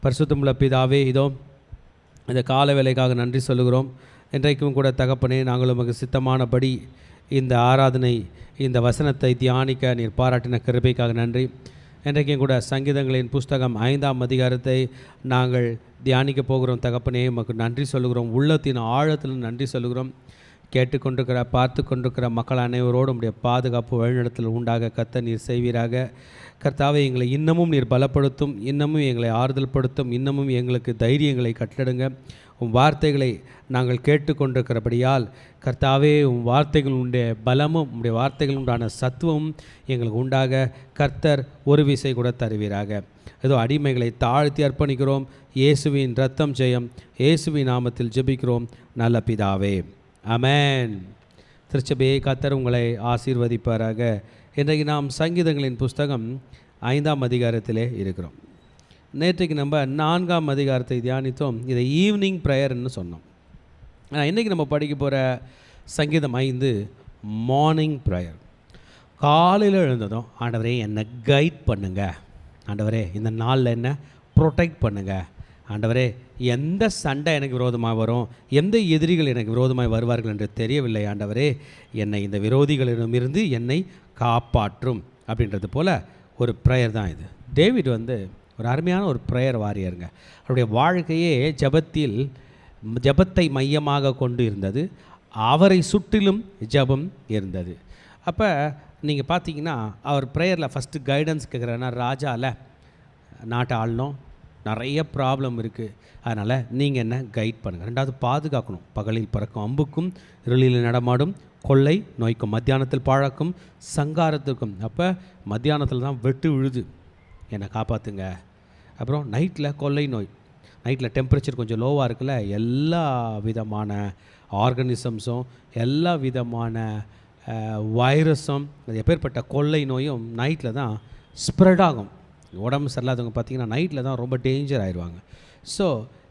பரிசுத்தமுள்ள பிதாவே, இதோ இந்த கால வேலைக்காக நன்றி சொல்லுகிறோம். இன்றைக்கும் கூட தகப்பனே, நாங்கள் உமக்கு சித்தமானபடி இந்த ஆராதனை, இந்த வசனத்தை தியானிக்க நீர் பாராட்டின கிருபைக்காக நன்றி. இன்றைக்கும் கூட சங்கீதங்களின் புஸ்தகம் 5ஆம் அதிகாரத்தை நாங்கள் தியானிக்க போகிறோம். தகப்பனே, உமக்கு நன்றி சொல்லுகிறோம். உள்ளத்தின் ஆழத்தில் நன்றி சொல்லுகிறோம். கேட்டுக்கொண்டிருக்கிற பார்த்து கொண்டிருக்கிற மக்கள் அனைவரோடு உடைய பாதுகாப்பு வழிநடத்தல் உண்டாக கர்த்தர் நீர் செய்வீராக. கர்த்தாவே, எங்களை இன்னமும் நீர் பலப்படுத்தும், இன்னமும் எங்களை ஆறுதல் படுத்தும், இன்னமும் எங்களுக்கு தைரியங்களை கட்டடுங்க. உம் வார்த்தைகளை நாங்கள் கேட்டுக்கொண்டிருக்கிறபடியால் கர்த்தாவே, உம் வார்த்தைகளுடைய பலமும் உடைய வார்த்தைகள் உண்டான சத்துவமும் எங்களுக்கு உண்டாக கர்த்தர் ஒரு விசை கூட தருவீராக. ஏதோ அடிமைகளை தாழ்த்தி அர்ப்பணிக்கிறோம். இயேசுவின் இரத்தம் ஜெயம். இயேசுவின் நாமத்தில் ஜெபிக்கிறோம் நல்ல பிதாவே, ஆமென். திருச்சபையை கர்த்தர் உங்களை ஆசீர்வதிப்பாராக. இன்றைக்கு நாம் சங்கீதங்களின் புஸ்தகம் 5ஆம் அதிகாரத்திலே இருக்கிறோம். நேற்றைக்கு நம்ம 4ஆம் அதிகாரத்தை தியானித்தோம். இதை ஈவினிங் ப்ரேயர்னு சொன்னோம். இன்றைக்கி நம்ம படிக்க போகிற சங்கீதம் 5 மார்னிங் ப்ரேயர். காலையில் எழுந்ததும், ஆண்டவரே என்னை கைட் பண்ணுங்க, ஆண்டவரே இந்த நாளில் என்ன ப்ரொடெக்ட் பண்ணுங்க, ஆண்டவரே எந்த சண்டை எனக்கு விரோதமாக வரும், எந்த எதிரிகள் எனக்கு விரோதமாக வருவார்கள் என்று தெரியவில்லை, ஆண்டவரே என்னை இந்த விரோதிகளிடமிருந்து என்னை காப்பாற்றும் அப்படின்றது போல் ஒரு ப்ரேயர் தான் இது. டேவிட் ஒரு அருமையான ஒரு ப்ரேயர் வாரியருங்க. அவருடைய வாழ்க்கையே ஜபத்தை மையமாக கொண்டு இருந்தது. அவரை சுற்றிலும் ஜபம் இருந்தது. அப்போ நீங்கள் பார்த்தீங்கன்னா அவர் ப்ரேயரில் ஃபஸ்ட்டு கைடன்ஸ் கேட்குறாருன்னா, ராஜாவில் நாட்டை ஆளணும், நிறைய ப்ராப்ளம் இருக்குது, அதனால் நீங்கள் என்ன கைட் பண்ணுங்கள். ரெண்டாவது, பாதுகாக்கணும். பகலில் பறக்கும் அம்புக்கும் இருளில் நடமாடும் கொள்ளை நோய்க்கும் மத்தியானத்தில் பாழாக்கும் சங்காரத்துக்கும். அப்போ மத்தியானத்தில் தான் வெட்டு விழுது, என்னை காப்பாற்றுங்க. அப்புறம் நைட்டில் கொள்ளை நோய், நைட்டில் டெம்பரேச்சர் கொஞ்சம் லோவாக இருக்குல்ல, எல்லா விதமான ஆர்கனிசம்ஸும் எல்லா விதமான வைரஸும் எப்பேற்பட்ட கொள்ளை நோயும் நைட்டில் தான் ஸ்ப்ரெட் ஆகும். உடம்பு சரியில்லாதவங்க பார்த்திங்கன்னா நைட்டில் தான் ரொம்ப டேஞ்சர் ஆயிடுவாங்க. ஸோ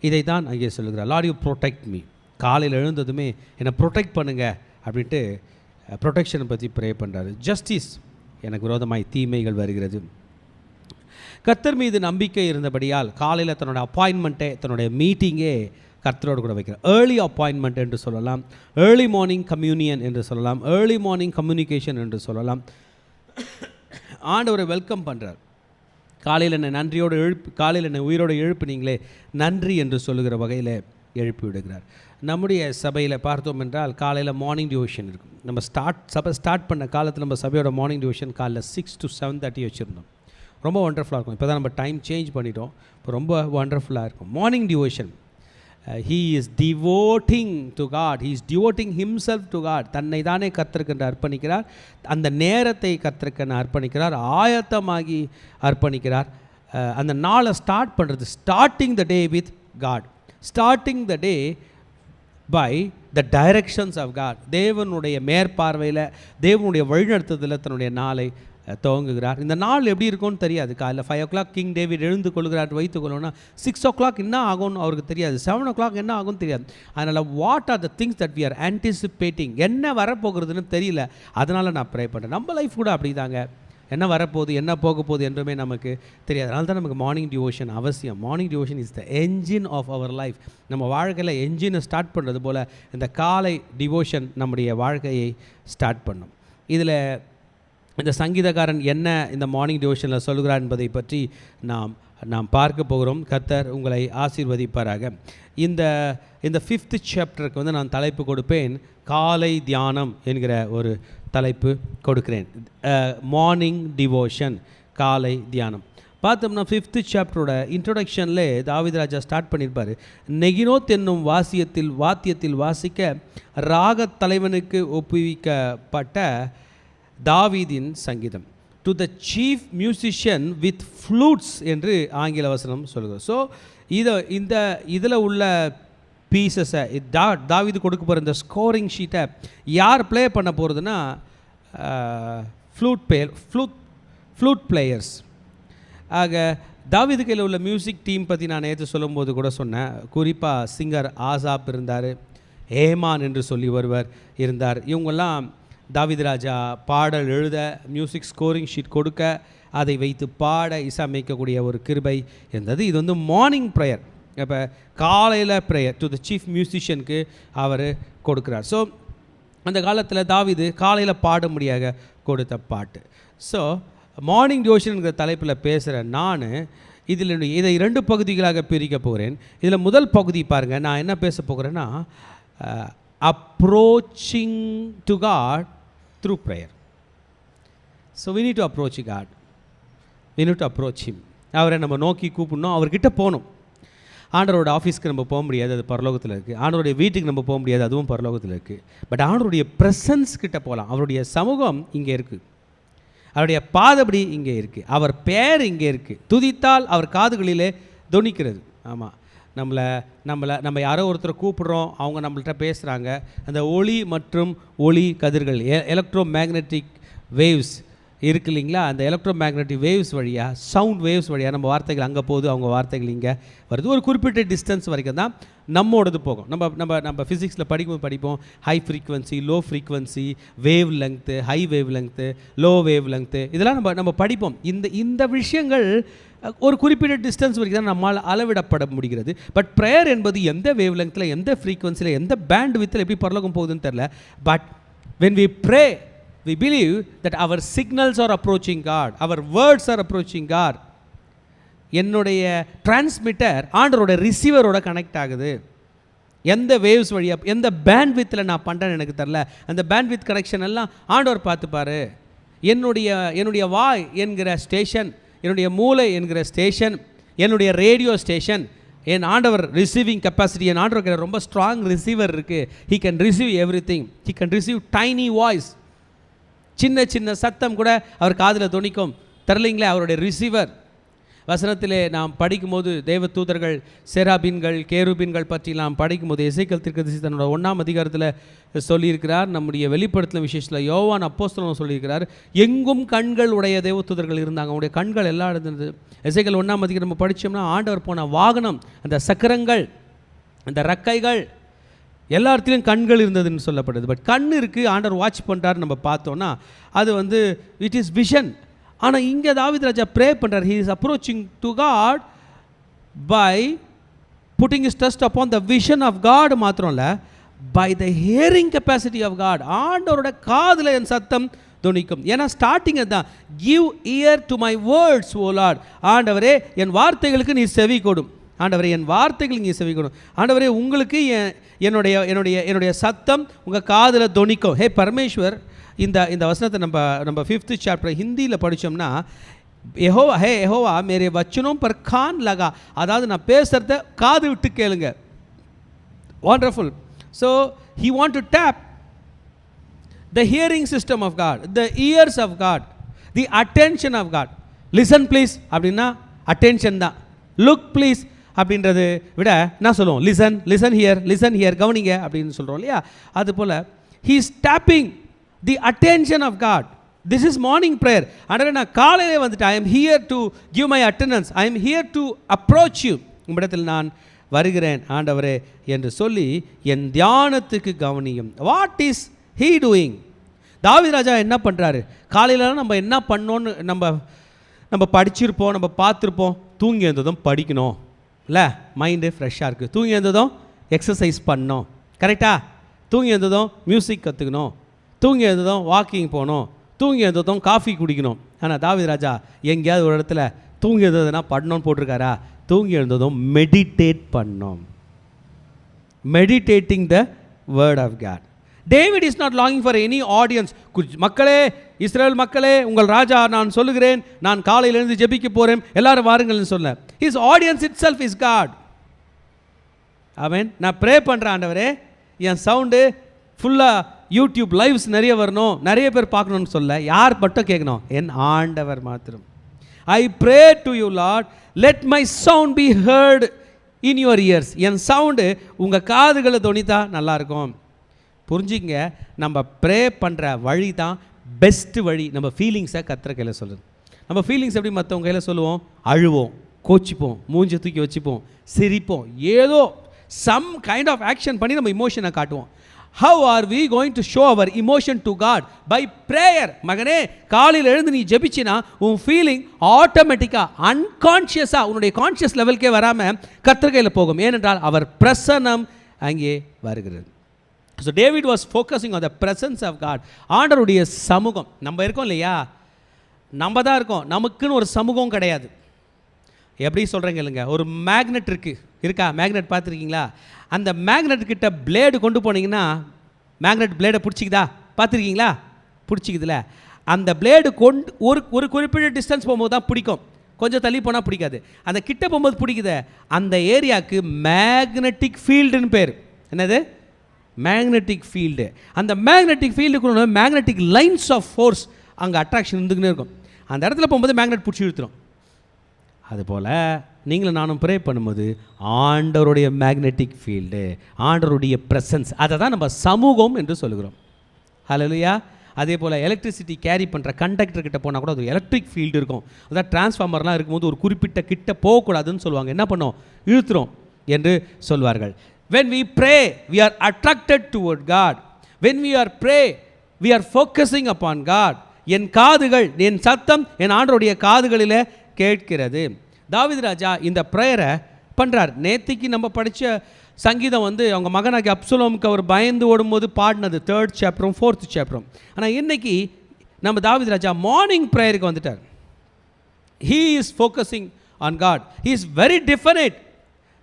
இதை தான் அங்கே சொல்லுகிறார், லார்ட் யூ ப்ரொடெக்ட் மீ. காலையில் எழுந்ததுமே என்னை ப்ரொடெக்ட் பண்ணுங்கள் அப்படின்ட்டு ப்ரொடெக்ஷனை பற்றி ப்ரே பண்ணுறாரு. ஜஸ்டிஸ், எனக்கு விரோதமாய் தீமைகள் வருகிறது. கர்த்தர் மீது நம்பிக்கை இருந்தபடியால் காலையில் தன்னோட அப்பாயின்மெண்ட்டே, தன்னுடைய மீட்டிங்கே கர்த்தரோடு கூட வைக்கிறார். ஏர்லி அப்பாயின்மெண்ட் என்று சொல்லலாம், ஏர்லி மார்னிங் கம்யூனியன் என்று சொல்லலாம், ஏர்லி மார்னிங் கம்யூனிகேஷன் என்று சொல்லலாம். ஆண்டவரை வெல்கம் பண்ணுறார். காலையில் என்னை நன்றியோடு காலையில் என்னை உயிரோடு எழுப்பினீங்களே, நன்றி என்று சொல்லுகிற வகையில் எழுப்பி விடுகிறார். நம்முடைய சபையில் பார்த்தோம் என்றால் காலையில் மார்னிங் டிவோஷன் இருக்கும். நம்ம சபை ஸ்டார்ட் பண்ண காலத்தில் நம்ம சபையோட மார்னிங் டிவோஷன் காலையில் 6 to 7:30 வச்சுருந்தோம். ரொம்ப ஒண்டர்ஃபுல்லாக இருக்கும். இப்போ தான் நம்ம டைம் சேஞ்ச் பண்ணிட்டோம். இப்போ ரொம்ப ஒண்டர்ஃபுல்லாக இருக்கும் morning devotion. He is devoting to God. He is devoting himself to God. தன்னை தானே கர்த்தருக்கு அர்ப்பணிக்கிறார். அந்த நேரத்தை கர்த்தருக்கு அர்ப்பணிக்கிறார், ஆயத்தமாகி அர்ப்பணிக்கிறார். அந்த நாளை ஸ்டார்ட் பண்ணுறது, starting the day with God, starting the day by the directions of God. தேவனுடைய மேற்பார்வையில், தேவனுடைய வழிநடத்துதலில் தன்னுடைய நாளை துவங்குகிறார். இந்த நாள் எப்படி இருக்கும்னு தெரியாது. காலையில் 5 o'clock கிங் டேவிட் எழுந்து கொள்கிறார் வைத்துக்கொள்ளணும்னா 6 o'clock என்ன ஆகும்னு அவருக்கு தெரியாது, 7 o'clock என்ன ஆகும்னு தெரியாது. அதனால் what are the things that we are anticipating, என்ன வரப்போகிறதுன்னு தெரியல, அதனால் நான் ப்ரே பண்ணுறேன். நம்ம லைஃப் கூட அப்படி தாங்க, என்ன வரப்போகுது என்ன போக போகுது என்றுமே நமக்கு தெரியாது. அதனால தான் நமக்கு மார்னிங் டிவோஷன் அவசியம். Morning devotion is the engine of our life. நம்ம வாழ்க்கையில் என்ஜினை ஸ்டார்ட் பண்ணுறது போல் இந்த காலை டிவோஷன் நம்முடைய வாழ்க்கையை ஸ்டார்ட் பண்ணும். இதில் இந்த சங்கீதக்காரன் என்ன இந்த மார்னிங் டிவோஷனில் சொல்கிறார் என்பதை பற்றி நாம் பார்க்க போகிறோம். கர்த்தர் உங்களை ஆசீர்வதிப்பாராக. இந்த 5th சாப்டருக்கு நான் தலைப்பு கொடுப்பேன், காலை தியானம் என்கிற ஒரு தலைப்பு கொடுக்கிறேன். மார்னிங் டிவோஷன், காலை தியானம். பார்த்தோம்னா 5th சாப்டரோட இன்ட்ரொடக்ஷனில் தாவீது ராஜா ஸ்டார்ட் பண்ணியிருப்பார். நெகினோத் என்னும் வாத்தியத்தில் வாசிக்க ராகத் தலைவனுக்கு ஒப்புவிக்கப்பட்ட தாவீதின் சங்கீதம், to the chief musician with fluids என்று ஆங்கில வசனம் சொல்லுங்கள். ஸோ இதில் உள்ள பீசஸை தாவீது கொடுக்க போகிற இந்த ஸ்கோரிங் ஷீட்டை யார் ப்ளே பண்ண போகிறதுனா ஃப்ளூட் பிளேயர்ஸ். ஆக தாவீது கையில் உள்ள மியூசிக் டீம் பற்றி நான் நேற்று சொல்லும்போது கூட சொன்னேன். குறிப்பாக சிங்கர் ஆசாப் இருந்தார், ஏமான் என்று சொல்லி ஒருவர் இருந்தார். இவங்கெல்லாம் தாவீது ராஜா பாடல் எழுத, மியூசிக் ஸ்கோரிங் ஷீட் கொடுக்க, அதை வைத்து பாட இசையமைக்கக்கூடிய ஒரு கிருபை இருந்தது. இது வந்து மார்னிங் ப்ரேயர். இப்போ காலையில் ப்ரேயர் டு த சீஃப் மியூசிஷியனுக்கு அவர் கொடுக்குறார். ஸோ அந்த காலத்தில் தாவீது காலையில் பாட முடியாத கொடுத்த பாட்டு. ஸோ மார்னிங் டிவோஷனுங்கிற தலைப்பில் பேசுகிற நான் இதை 2 பகுதிகளாக பிரிக்க போகிறேன். இதில் முதல் பகுதி பாருங்கள், நான் என்ன பேச போகிறேன்னா approaching to God through prayer. So we need to approach God. We need to approach him. அவரை நம்ம நோக்கி கூப்பிடணும், அவர்கிட்ட போகணும். ஆண்டவரோட ஆஃபீஸ்க்கு நம்ம போக முடியாது, அது பரலோகத்தில் இருக்குது. ஆண்டவருடைய வீட்டுக்கு நம்ம போக முடியாது, அதுவும் பரலோகத்தில் இருக்குது. பட் ஆண்டவருடைய ப்ரெசன்ஸ் கிட்ட போகலாம். அவருடைய சமூகம் இங்கே இருக்குது, அவருடைய பாதபடி இங்கே இருக்குது, அவர் பெயர் இங்கே இருக்குது. துதித்தால் அவர் காதுகளிலே தொனிக்கிறது. ஆமாம், நம்ம யாரோ ஒருத்தர் கூப்பிட்றோம், அவங்க நம்மள்கிட்ட பேசுகிறாங்க. அந்த ஒளி மற்றும் ஒளி கதிர்கள், எலக்ட்ரோ மேக்னெட்டிக் வேவ்ஸ் இருக்குது இல்லைங்களா, அந்த எலக்ட்ரோ மேக்னெட்டிக் வேவ்ஸ் வழியாக, சவுண்ட் வேவ்ஸ் வழியாக நம்ம வார்த்தைகள் அங்கே போகுது, அவங்க வார்த்தைகள் இங்கே வருது. ஒரு குறிப்பிட்ட டிஸ்டன்ஸ் வரைக்கும் தான் நம்மோடது போகும். நம்ம ஃபிசிக்ஸில் படிப்போம் high frequency, low frequency, wave length, high wave length, low wave length, இதெல்லாம் நம்ம படிப்போம். இந்த விஷயங்கள் ஒரு குறிப்பிட்ட டிஸ்டன்ஸ் வரைக்கும் தான் நம்மால் அளவிடப்பட முடிகிறது. பட் ப்ரேயர் என்பது எந்த வேவ் லெங்க்த்தில், எந்த ஃப்ரீக்வன்சியில், எந்த பேண்ட் வித்தில் எப்படி பரலோகம் போகுதுன்னு தெரில. But when we pray, we believe that our signals are approaching God, our words are approaching God. என்னுடைய டிரான்ஸ்மிட்டர் ஆண்டரோட ரிசீவரோட கனெக்ட் ஆகுது. எந்த வேவ்ஸ் வழியாக, எந்த பேண்ட் வித்தில் நான் பண்ணுறேன்னு எனக்கு தெரில. அந்த பேண்ட் வித் கனெக்ஷன் எல்லாம் ஆண்டவர் பார்த்துப்பார். என்னுடைய வாய் என்கிற ஸ்டேஷன், என்னுடைய மூளை என்கிற ஸ்டேஷன், என்னுடைய ரேடியோ ஸ்டேஷன், என் ஆண்டவர் ரிசீவிங் கெப்பாசிட்டி, என் ஆண்டவர் ரொம்ப ஸ்ட்ராங் ரிசீவர் இருக்குது. He can receive every thing. He can receive tiny voice. சின்ன சத்தம் கூட அவர் காதில் தொனிக்கும். தெரிலிங்களே அவருடைய ரிசீவர். வசனத்திலே நாம் படிக்கும்போது தேவ தூதர்கள், செராபீன்கள், கேருபீன்கள் பற்றி நாம் படிக்கும்போது எசேக்கியேல் தீர்க்கதரிசி தன்னோட 1ஆம் அதிகாரத்தில் சொல்லியிருக்கிறார். நம்முடைய வெளிப்படுத்தின விசேஷத்தில் யோவான் அப்போஸ்தலன் சொல்லியிருக்கிறார், எங்கும் கண்கள் உடைய தேவ தூதர்கள் இருந்தாங்க. அவங்களுடைய கண்கள் எல்லாம் இருந்தது. எசேக்கியேல் 1ஆம் அதிகாரம் நம்ம படித்தோம்னா ஆண்டவர் போன வாகனம், அந்த சக்கரங்கள், அந்த ரக்கைகள், எல்லா இடத்துலையும் கண்கள் இருந்ததுன்னு சொல்லப்படுது. பட் கண் இருக்குது, ஆண்டவர் வாட்ச் பண்ணுறாரு நம்ம பார்த்தோன்னா அது வந்து இட் இஸ் விஷன். ஆனால் இங்கே தாவீது ராஜா ப்ரே பண்ணுறார். He is approaching to God by putting is trust upon the vision of God. மாத்திரம் இல்லை, by the hearing capacity of God. ஆண்டவரோட காதில் என் சத்தம் துணிக்கும். ஏன்னா ஸ்டார்டிங் தான், give ear to my words O Lord. ஆண்டவரே என் வார்த்தைகளுக்கு நீ செவி கொடும். ஆண்டவரே என் வார்த்தைகள் நீ செவி கொடும். ஆண்டவரே உங்களுக்கு என்னுடைய சத்தம் உங்கள் காதில் துணிக்கும். ஹே பரமேஸ்வர், இந்த வசனத்தை நம்ம 5th சாப்டர் ஹிந்தியில் படித்தோம்னா, யெகோவா ஹே யெகோவா மேரே வச்சனோம் பர் கான் லகா. அதாவது நான் பேசுகிறத காது விட்டு கேளுங்க. Wonderful. So he want to tap the hearing system of God, the ears of God, the attention of God. Listen please அப்படின்னா அட்டென்ஷன் தான். லுக் ப்ளீஸ் அப்படின்றது விட என்ன சொல்லுவோம், லிசன் ஹியர் கவனிங்க அப்படின்னு சொல்கிறோம் இல்லையா. அதுபோல் he is tapping the attention of God. This is morning prayer. ஆண்டவரே நான் காலையிலே வந்துட்டு I am here to give my attendance, I am here to approach you, உம்மிடத்தில் நான் வருகிறேன் ஆண்டவரே என்று சொல்லி என் தியானத்துக்கு கவனியும். What is he doing? தாவீது ராஜா என்ன பண்ணுறாரு? காலையிலலாம் நம்ம என்ன பண்ணோன்னு நம்ம படிச்சிருப்போம், நம்ம பார்த்துருப்போம். தூங்கி இருந்ததும் படிக்கணும் இல்லை, மைண்டு ஃப்ரெஷ்ஷாக இருக்குது. தூங்கி இருந்ததும் எக்ஸசைஸ் பண்ணணும், கரெக்டாக? தூங்கி இருந்ததும் மியூசிக் கற்றுக்கணும், தூங்கி இருந்ததும் வாக்கிங் போகணும், தூங்கி இருந்ததும் காஃபி குடிக்கணும். ஆனால் தாவீது ராஜா எங்கேயாவது ஒரு இடத்துல தூங்கி இருந்ததுன்னா பண்ணணும்னு போட்டிருக்காரா? தூங்கி இருந்ததும் மெடிடேட் பண்ணோம். Meditating the word of God. David is not longing for any audience. மக்களே, இஸ்ரேல் மக்களே, உங்கள் ராஜா நான் சொல்லுகிறேன், நான் காலையிலேருந்து ஜெபிக்க போகிறேன், எல்லாரும் வாருங்கள்னு சொல்ல. His audience itself is God. Amen. நான் ப்ரே பண்ணுறேன், ஆண்டவரே என் சவுண்டு ஃபுல்லாக யூடியூப் லைவ்ஸ் நிறைய வரணும், நிறைய பேர் பார்க்கணுன்னு சொல்ல. யார் மட்டும் கேட்கணும்? என் ஆண்டவர் மாத்திரம். I pray to you Lord, let my sound be heard in your ears. என் சவுண்டு உங்கள் காதுகளை தொனித்தா நல்லாயிருக்கும். புரிஞ்சுங்க, நம்ம ப்ரே பண்ணுற வழி தான் பெஸ்ட்டு வழி. நம்ம ஃபீலிங்ஸை கத்துற கையில் சொல்லுது. நம்ம ஃபீலிங்ஸ் எப்படி மற்றவங்க கையில் சொல்லுவோம்? அழுவோம், கோச்சிப்போம், மூஞ்சி தூக்கி வச்சுப்போம், சிரிப்போம், ஏதோ சம் கைண்ட் ஆஃப் ஆக்ஷன் பண்ணி நம்ம இமோஷனை காட்டுவோம். How are we going to show our emotion to God? By prayer. மகனே, காலையில் எழுந்து நீ ஜெபிச்சினா உன் ஃபீலிங் ஆட்டோமேட்டிக்காக அன்கான்ஷியஸாக உன்னுடைய கான்ஷியஸ் லெவலுக்கே வராமல் கர்த்தர் கையில் போகும். ஏனென்றால் அவர் பிரசன்னம் அங்கே வருகிறது. So David was focusing on the presence of God. ஆண்டவருடைய சமூகம். நம்ம இருக்கோம் இல்லையா, நம்ம தான் இருக்கோம், நமக்குன்னு ஒரு சமூகம் கிடையாது. எப்படி சொல்கிறேங்க இல்லைங்க, ஒரு மேக்னெட் இருக்கா, மேக்னெட் பார்த்துருக்கீங்களா? அந்த மேக்னெட் கிட்ட பிளேடு கொண்டு போனீங்கன்னா மேக்னெட் பிளேடை பிடிச்சிக்குதா, பார்த்துருக்கீங்களா? பிடிச்சிக்குதுல. அந்த பிளேடு கொண்டு ஒரு குறிப்பிட்ட டிஸ்டன்ஸ் போகும்போது தான் பிடிக்கும், கொஞ்சம் தள்ளி போனால் பிடிக்காது. அந்த கிட்ட போகும்போது பிடிக்குது. அந்த ஏரியாவுக்கு மேக்னெட்டிக் ஃபீல்டுன்னு பேர். என்னது? Magnetic field. அந்த மேக்னெட்டிக் ஃபீல்டுக்கு மேக்னெட்டிக் லைன்ஸ் ஆஃப் ஃபோர்ஸ் அங்கே அட்ராக்ஷன் இருந்துக்கினே இருக்கும். அந்த இடத்துல போகும்போது மேக்னெட் பிடிச்சி இழுத்துரும். அதுபோல் நீங்களும் நானும் ப்ரே பண்ணும்போது ஆண்டவருடைய மேக்னெட்டிக் ஃபீல்டு, ஆண்டவருடைய ப்ரெசன்ஸ், அதை தான் நம்ம சமூகம் என்று சொல்லுகிறோம். ஹல்லேலூயா. அதே போல் எலக்ட்ரிசிட்டி கேரி பண்ணுற கண்டக்டர்கிட்ட போனால் கூட அது எலக்ட்ரிக் ஃபீல்டு இருக்கும். அதான் டிரான்ஸ்ஃபார்மர்லாம் இருக்கும்போது ஒரு குறிப்பிட்ட கிட்ட போகக்கூடாதுன்னு சொல்லுவாங்க. என்ன பண்ணோம்? இழுத்துரும் என்று சொல்வார்கள். When we pray, we are attracted toward God. When we are pray, we are focusing upon God. என் காதுகள், என் சத்தம் என் ஆண்டவருடைய காதுகளில் கேட்கிறது. தாவீது ராஜா இந்த ப்ரேயரை பண்ணுறார். நேத்திக்கு நம்ம படித்த சங்கீதம் அவங்க மகனாகி அப்சலோமுக்கு அவர் பயந்து ஓடும்போது பாடினது 3rd சாப்டரும் 4th சாப்டரும். ஆனால் இன்னைக்கு நம்ம தாவீது ராஜா மார்னிங் ப்ரேயருக்கு வந்துட்டார். He is focusing on God. He is very definite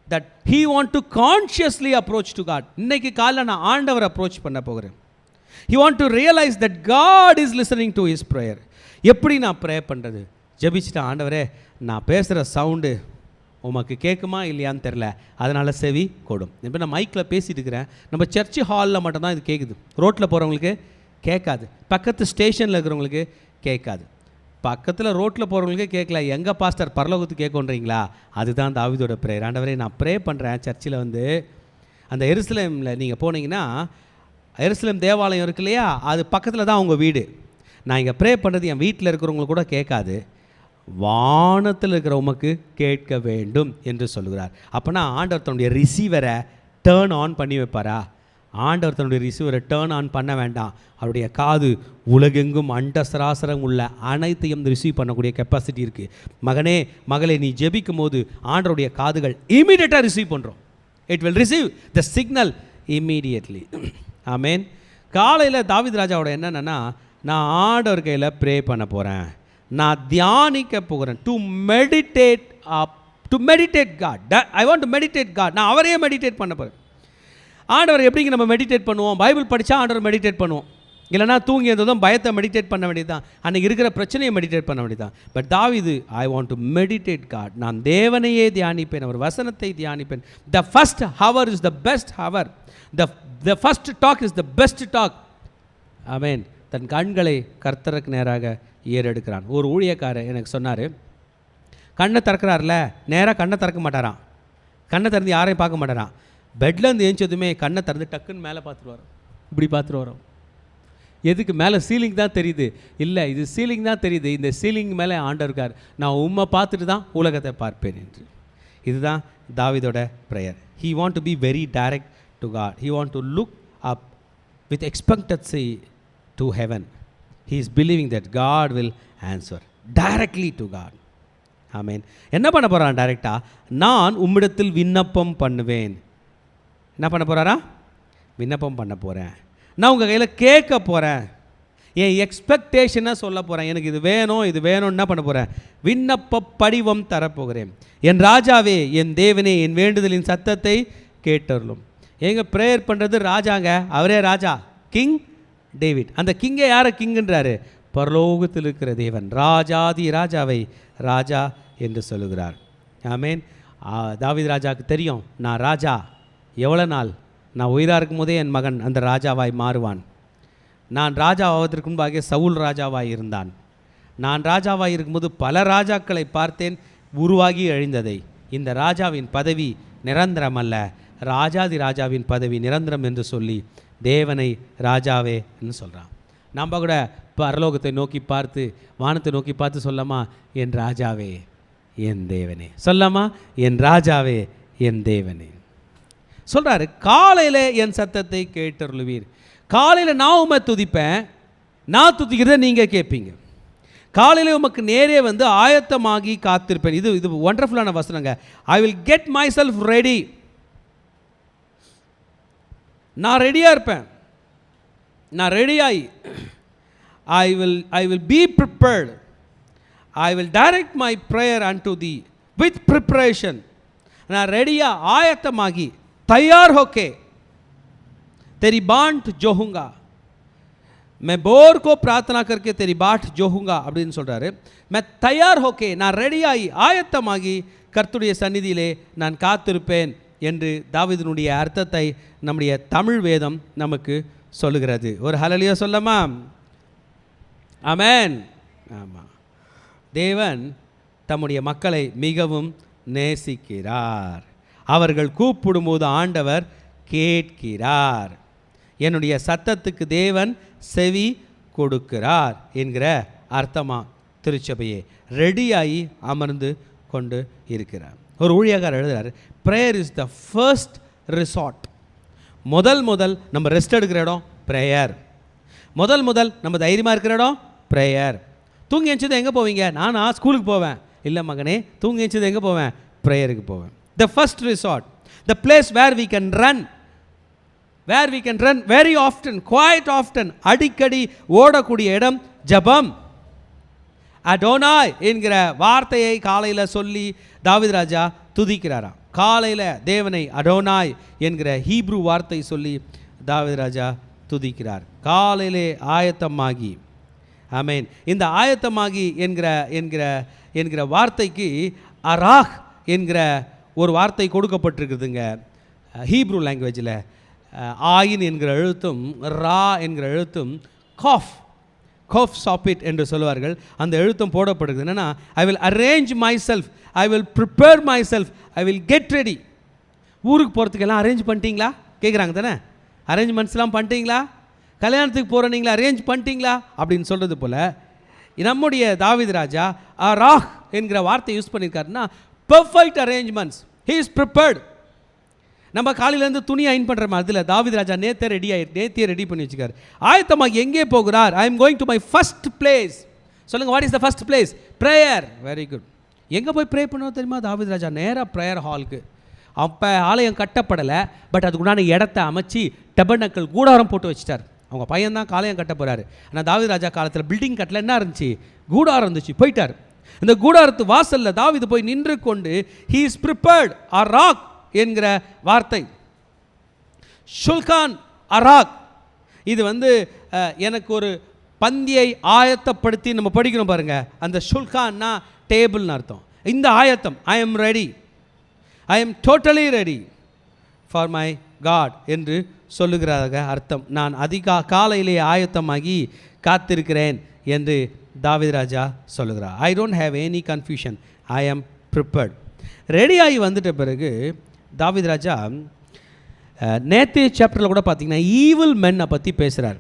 that he want to consciously approach to God. இன்னைக்கு காலையில் நான் ஆண்டவர் அப்ரோச் பண்ண போகிறேன். He want to realize that God is listening to his prayer. எப்படி நான் ப்ரே பண்ணுறது? ஜெபிச்சுட்டு, ஆண்டவரே நான் பேசுகிற சவுண்டு உமக்கு கேட்குமா இல்லையான்னு தெரில, அதனால் செவி கொடும். இப்போ நான் மைக்கில் பேசிகிட்டு இருக்கிறேன். நம்ம சர்ச்சு ஹாலில் மட்டும்தான் இது கேட்குது. ரோட்டில் போகிறவங்களுக்கு கேட்காது, பக்கத்து ஸ்டேஷனில் இருக்கிறவங்களுக்கு கேட்காது, பக்கத்தில் ரோட்டில் போகிறவங்களுக்கே கேட்கல. எங்கள் பாஸ்டர் பரலோகத்துக்கு கேட்கன்றீங்களா? அதுதான் தாவீதோட ப்ரேயர். ஆண்டவரே நான் ப்ரே பண்ணுறேன். சர்ச்சில் அந்த எருசலேமில் நீங்கள் போனீங்கன்னா எருசலேம் தேவாலயம் இருக்கு இல்லையா, அது பக்கத்தில் தான் அவங்க வீடு. நான் இங்கே ப்ரே பண்ணுறது என் வீட்டில் இருக்கிறவங்களுக்கு கூட கேட்காது, வானத்தில் இருக்கிற உமக்கு கேட்க வேண்டும் என்று சொல்லுகிறார். அப்போனா ஆண்டவர் தன்னுடைய ரிசீவரை டேர்ன் ஆன் பண்ணி வைப்பாரா? ஆண்டவர் தன்னுடைய ரிசீவரை டேர்ன் ஆன் பண்ண வேண்டாம். அவருடைய காது உலகெங்கும் அண்ட சராசரம் உள்ள அனைத்தையும் ரிசீவ் பண்ணக்கூடிய கெப்பாசிட்டி இருக்குது. மகனே மகளே, நீ ஜெபிக்கும் போது ஆண்டவருடைய காதுகள் இமீடியட்டாக ரிசீவ் பண்ணுறோம். It will receive the signal immediately. Amen. காலையில் தாவீது ராஜாவோட என்னென்னா, நான் ஆண்டவர் கையில் ப்ரே பண்ண போகிறேன், நான் தியானிக்க போகிறேன். To meditate God. I want to meditate God. நான் அவரையே மெடிடேட் பண்ண போகிறேன். ஆண்டவர் எப்படிங்க நம்ம மெடிடேட் பண்ணுவோம்? பைபிள் படித்தா ஆண்டவர் மெடிடேட் பண்ணுவோம், இல்லைனா தூங்கி இருந்ததும் பயத்தை மெடிடேட் பண்ண வேண்டியது தான், அன்றைக்கி இருக்கிற பிரச்சனையை மெடிடேட் பண்ண வேண்டியது தான். பட் தாவீது, I want to meditate God. நான் தேவனையே தியானிப்பேன், அவர் வசனத்தை தியானிப்பேன். The first hour is the best hour. The first talk is the best talk. Amen. தன் கண்களை கர்த்தருக்கு நேராக ஏறெடுக்கிறான். ஒரு ஊழியக்காரர் எனக்கு சொன்னார், கண்ணை திறக்கிறார்ல, நேராக கண்ணை திறக்க மாட்டாரான், கண்ணை திறந்து யாரையும் பார்க்க மாட்டாரான். பெட்லேருந்து ஏஞ்சதுமே கண்ணை திறந்து டக்குன்னு மேலே பார்த்துட்டு வரோம், இப்படி பார்த்துட்டு வரோம். எதுக்கு? மேலே சீலிங் தான் தெரியுது. இல்லை, இது சீலிங் தான் தெரியுது, இந்த சீலிங் மேலே ஆண்டவர் இருக்கார், நான் உம்மை பார்த்துட்டு தான் உலகத்தை பார்ப்பேன் என்று. இதுதான் தாவீதோட prayer. He want to be very direct to God. He want to look up with expectancy to heaven. He is believing that God will answer directly to God. ஆமென். என்ன பண்ண போகிறான்? டைரெக்டாக, நான் உம்மிடத்தில் விண்ணப்பம் பண்ணுவேன். என்ன பண்ண போகிறாரா? விண்ணப்பம் பண்ண போகிறேன். நான் உங்கள் கையில் கேட்க போகிறேன், என் எக்ஸ்பெக்டேஷனை சொல்ல போகிறேன். எனக்கு இது வேணும், இது வேணும். என்ன பண்ண போகிறேன்? விண்ணப்ப படிவம் தரப்போகிறேன். என் ராஜாவே, என் தேவனே, என் வேண்டுதலின் சத்தத்தை கேட்டருளும். எங்க ப்ரேயர் பண்ணுறது ராஜாங்க, அவரே ராஜா, கிங் டேவிட். அந்த கிங்கை யாரை கிங்குன்றாரு? பரலோகத்தில் இருக்கிற தேவன், ராஜாதி ராஜாவை ராஜா என்று சொல்லுகிறார். ஆமேன். தாவீது ராஜாவுக்கு தெரியும், நான் ராஜா எவ்வளோ நாள், நான் உயிராக இருக்கும் போதே என் மகன் அந்த ராஜாவாய் மாறுவான். நான் ராஜா ஆவதற்கு முன்பாக சவுல் ராஜாவாய் இருந்தான். நான் ராஜாவாய் இருக்கும்போது பல ராஜாக்களை பார்த்தேன் உருவாகி அழிந்ததை. இந்த ராஜாவின் பதவி நிரந்தரம் அல்ல, ராஜாதி ராஜாவின் பதவி நிரந்தரம் என்று சொல்லி தேவனை ராஜாவே என்று சொல்கிறான். நம்ம கூட பரலோகத்தை நோக்கி பார்த்து, வானத்தை நோக்கி பார்த்து சொல்லமா, என் ராஜாவே என் தேவனே. சொல்லமா, என் ராஜாவே என் தேவனே. சொல்கிறாரு, காலையில் என் சத்தத்தை கேட்டருளுவீர். காலையில் நான் உண்மை துதிப்பேன், நான் துதிக்கிறத நீங்கள் கேட்பீங்க. காலையில் உமக்கு நேரே வந்து ஆயத்தமாகி காத்திருப்பேன். இது ஒண்டர்ஃபுல்லான வசனங்க. I will get myself ready. நான் ரெடியாக இருப்பேன். நான் ரெடியாகி I will be prepared. I will direct my prayer and the with preparation. நான் ரெடியாக ஆயத்தமாகி तैयार होके तेरी बाट जोहूंगा, मैं बोर को प्रार्थना करके तेरी बाट जोहूंगा அப்படின்னு சொல்றாரு. मैं तैयार होके நான் ரெடியாகி ஆயத்தமாகி கர்த்தருடைய சந்நிதியிலே நான் காத்திருப்பேன் என்று தாவீதினுடைய அர்த்தத்தை நம்முடைய தமிழ் வேதம் நமக்கு சொல்லுகிறது. ஒரு ஹல்லேலூயா சொல்லமா? ஆமென். ஆமாம், தேவன் தம்முடைய மக்களை மிகவும் நேசிக்கிறார். அவர்கள் கூப்பிடும்போது ஆண்டவர் கேட்கிறார். என்னுடைய சத்தத்துக்கு தேவன் செவி கொடுக்கிறார் என்கிற அர்த்தமா திருச்சபையே ரெடியாகி அமர்ந்து கொண்டு இருக்கிறார். ஒரு ஊழியக்காரர் எழுதுகிறார், prayer is the first resort. முதல் நம்ம ரெஸ்ட் எடுக்கிற இடம் ப்ரேயர். முதல் நம்ம தைரியமாக இருக்கிற இடம் ப்ரேயர். தூங்கி எழுந்தது எங்கே போவீங்க? நானா ஸ்கூலுக்கு போவேன். இல்லை மகனே, தூங்கி எழுந்தது எங்கே போவேன்? ப்ரேயருக்கு போவேன். The first resort, the place where we can run very often, quite often, அடிக்கடி ஓடக்கூடிய இடம் ஜெபம். அடோனாய் என்கிற வார்த்தையை காலையில் சொல்லி தாவீது ராஜா துதிக்கிறாராம். காலையில் தேவனை அடோனாய் என்கிற ஹீப்ரு வார்த்தை சொல்லி தாவீது ராஜா துதிக்கிறார். காலையிலே ஆயத்தமாகி. ஆமென். இந்த ஆயத்தமாகி என்கிற வார்த்தைக்கு அராஹ் என்கிற ஒரு வார்த்தை கொடுக்கப்பட்டிருக்குதுங்க ஹீப்ரு லாங்குவேஜில். ஆயின் என்கிற எழுத்தும் ரா என்கிற எழுத்தும் காஃப் சாப்பிட் என்று சொல்லுவார்கள். அந்த எழுத்தும் போடப்படுது. என்னென்னா, I will arrange my self, I will prepare my self, I will get ready. ஊருக்கு போகிறதுக்கெல்லாம் அரேஞ்ச் பண்ணிட்டீங்களா கேட்குறாங்க தானே? அரேஞ்ச்மெண்ட்ஸ்லாம் பண்ணிட்டீங்களா? கல்யாணத்துக்கு போகிற நீங்களா அரேஞ்ச் பண்ணிட்டீங்களா அப்படின்னு சொல்கிறது போல் நம்முடைய தாவீது ராஜா ராஹ் என்கிற வார்த்தை யூஸ் பண்ணியிருக்காருன்னா perfect arrangements. He is prepared. நம்ம காலையிலேருந்து துணி அயன் பண்ணுற மாதிரி அதில் தாவீது ராஜா நேத்தியே ரெடி பண்ணி வச்சுக்கார். ஆயத்தமாக எங்கே போகிறார்? I am going to my first place. சொல்லுங்கள், what is the first place? Prayer. Very good. எங்கே போய் ப்ரே பண்ணுவோம் தெரியுமா? தாவீது ராஜா நேராக ப்ரேயர் ஹாலுக்கு. அப்போ ஆலயம் கட்டப்படலை, பட் அதுக்குண்டான இடத்த அமைச்சு டெபர்னக்கிள் கூடாரம் போட்டு வச்சுட்டார். அவங்க பையன் தான் ஆலயம் கட்ட போகிறாரு. ஆனால் தாவீது ராஜா காலத்தில் பில்டிங் கட்டல, என்ன இருந்துச்சு? கூடாரம் இருந்துச்சு. போயிட்டார். இந்த கூடாரத்து வாசல்ல தாவீது போய் நின்று கொண்டு he is prepared. அராக் என்கிற வார்த்தை ஷுல்கான் அராக். இது வந்து எனக்கு ஒரு பந்தியை ஆயத்தப்படுத்தி நம்ம படிக்கணும் பாருங்க. அந்த ஷுல்கான்னா டேபிள்னு அர்த்தம். இந்த ஆயத்தம், I am ready, I am totally ready for my God என்று சொல்லுகிறாக அர்த்தம். நான் காலையிலே ஆயத்தமாகி காத்திருக்கிறேன் என்று தாவீது ராஜா சொல்லுகிறார். I don't have any confusion, I am prepared. ரெடியாகி வந்துட்ட பிறகு தாவீது ராஜா நேற்று சாப்டரில் கூட பார்த்தீங்கன்னா ஈவில் மென்னை பற்றி பேசுகிறார்.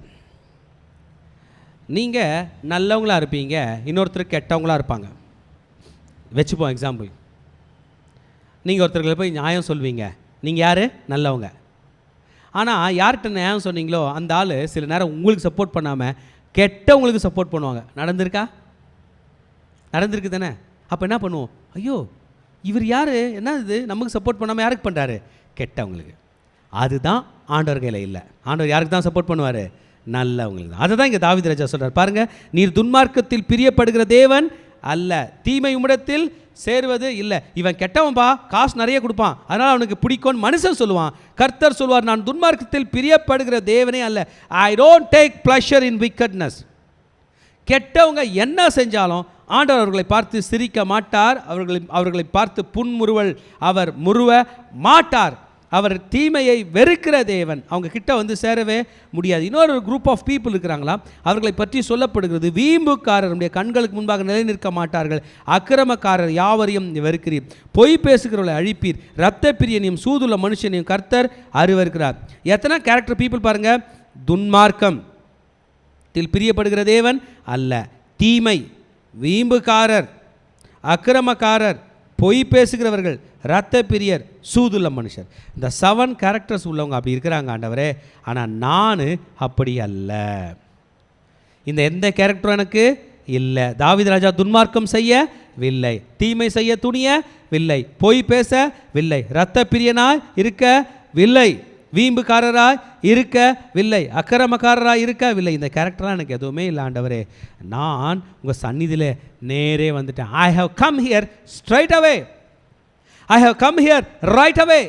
நீங்கள் நல்லவங்களாக இருப்பீங்க, இன்னொருத்தர் கெட்டவங்களாக இருப்பாங்க. வச்சுப்போம் எக்ஸாம்பிள். நீங்கள் ஒருத்தர்களை போய் நியாயம் சொல்வீங்க, நீங்கள் யார்? நல்லவங்க. ஆனால் யார்கிட்ட நியாயம் சொன்னீங்களோ அந்த ஆள் சில நேரம் உங்களுக்கு சப்போர்ட் பண்ணாமல் கெட்டவங்களுக்கு சப்போர்ட் பண்ணுவாங்க. நடந்திருக்கு தானே? அப்போ என்ன பண்ணுவோம்? ஐயோ, இவர் யார், என்ன இது நமக்கு சப்போர்ட் பண்ணாமல் யாருக்கு பண்ணுறாரு? கெட்டவங்களுக்கு. அதுதான் ஆண்டவர் கையில் இல்லை. ஆண்டவர் யாருக்கு தான் சப்போர்ட் பண்ணுவார்? நல்லவங்களுக்கு தான். அதை தான் இங்கே தாவீது ராஜா சொல்கிறார் பாருங்க. நீர் துன்மார்க்கத்தில் பிரியப்படுகிற தேவன் அல்ல, தீமை உம்மிடத்தில் சேருவது இல்லை. இவன் கெட்டவன்பா, காசு நிறைய கொடுப்பான், அதனால் அவனுக்கு பிடிக்கும்னு மனுஷன் சொல்லுவான். கர்த்தர் சொல்வார், நான் துன்மார்க்கத்தில் பிரியப்படுகிற தேவனே அல்ல. I don't take pleasure in wickedness. கெட்டவங்க என்ன செஞ்சாலும் ஆண்டவர் அவர்களை பார்த்து சிரிக்க மாட்டார். அவர்களை பார்த்து புன்முறுவல் அவர் முறுவ மாட்டார். அவர் தீமையை வெறுக்கிற தேவன். அவங்க கிட்ட வந்து சேரவே முடியாது. இன்னொரு குரூப் ஆஃப் பீப்புள் இருக்கிறாங்களாம், அவர்களை பற்றி சொல்லப்படுகிறது, வீம்புக்காரருடைய கண்களுக்கு முன்பாக நிலை நிற்க மாட்டார்கள், அக்கிரமக்காரர் யாவரையும் வெறுக்கிறீர், பொய் பேசுகிறவர்களை அழிப்பீர், இரத்த பிரியனையும் சூதுள்ள மனுஷனையும் கர்த்தர் அருவருக்கிறார். எத்தனை கேரக்டர் பீப்புள் பாருங்க. துன்மார்க்கம் பிரியப்படுகிற தேவன் அல்ல, தீமை, வீம்புக்காரர், அக்கிரமக்காரர், பொய் பேசுகிறவர்கள், இரத்த பிரியர், சூதுள்ள மனுஷர். இந்த 7 கேரக்டர்ஸ் உள்ளவங்க அப்படி இருக்கிறாங்க ஆண்டவரே. ஆனால் நான் அப்படி அல்ல. இந்த எந்த கேரக்டரும் எனக்கு இல்லை. தாவீது ராஜா துன்மார்க்கம் செய்யவில்லை, தீமை செய்ய துணியவில்லை, பொய் பேசவில்லை, இரத்த பிரியனாய் இருக்கவில்லை, வீம்புக்காரராய் இருக்கவில்லை, அக்கிரமக்காரராய் இருக்கவில்லை. இந்த கேரக்டர்லாம் எனக்கு எதுவுமே இல்லை ஆண்டவரே. நான் உங்கள் சந்நிதியில் நேரே வந்துட்டேன். I have come here straight away, I have come here right away,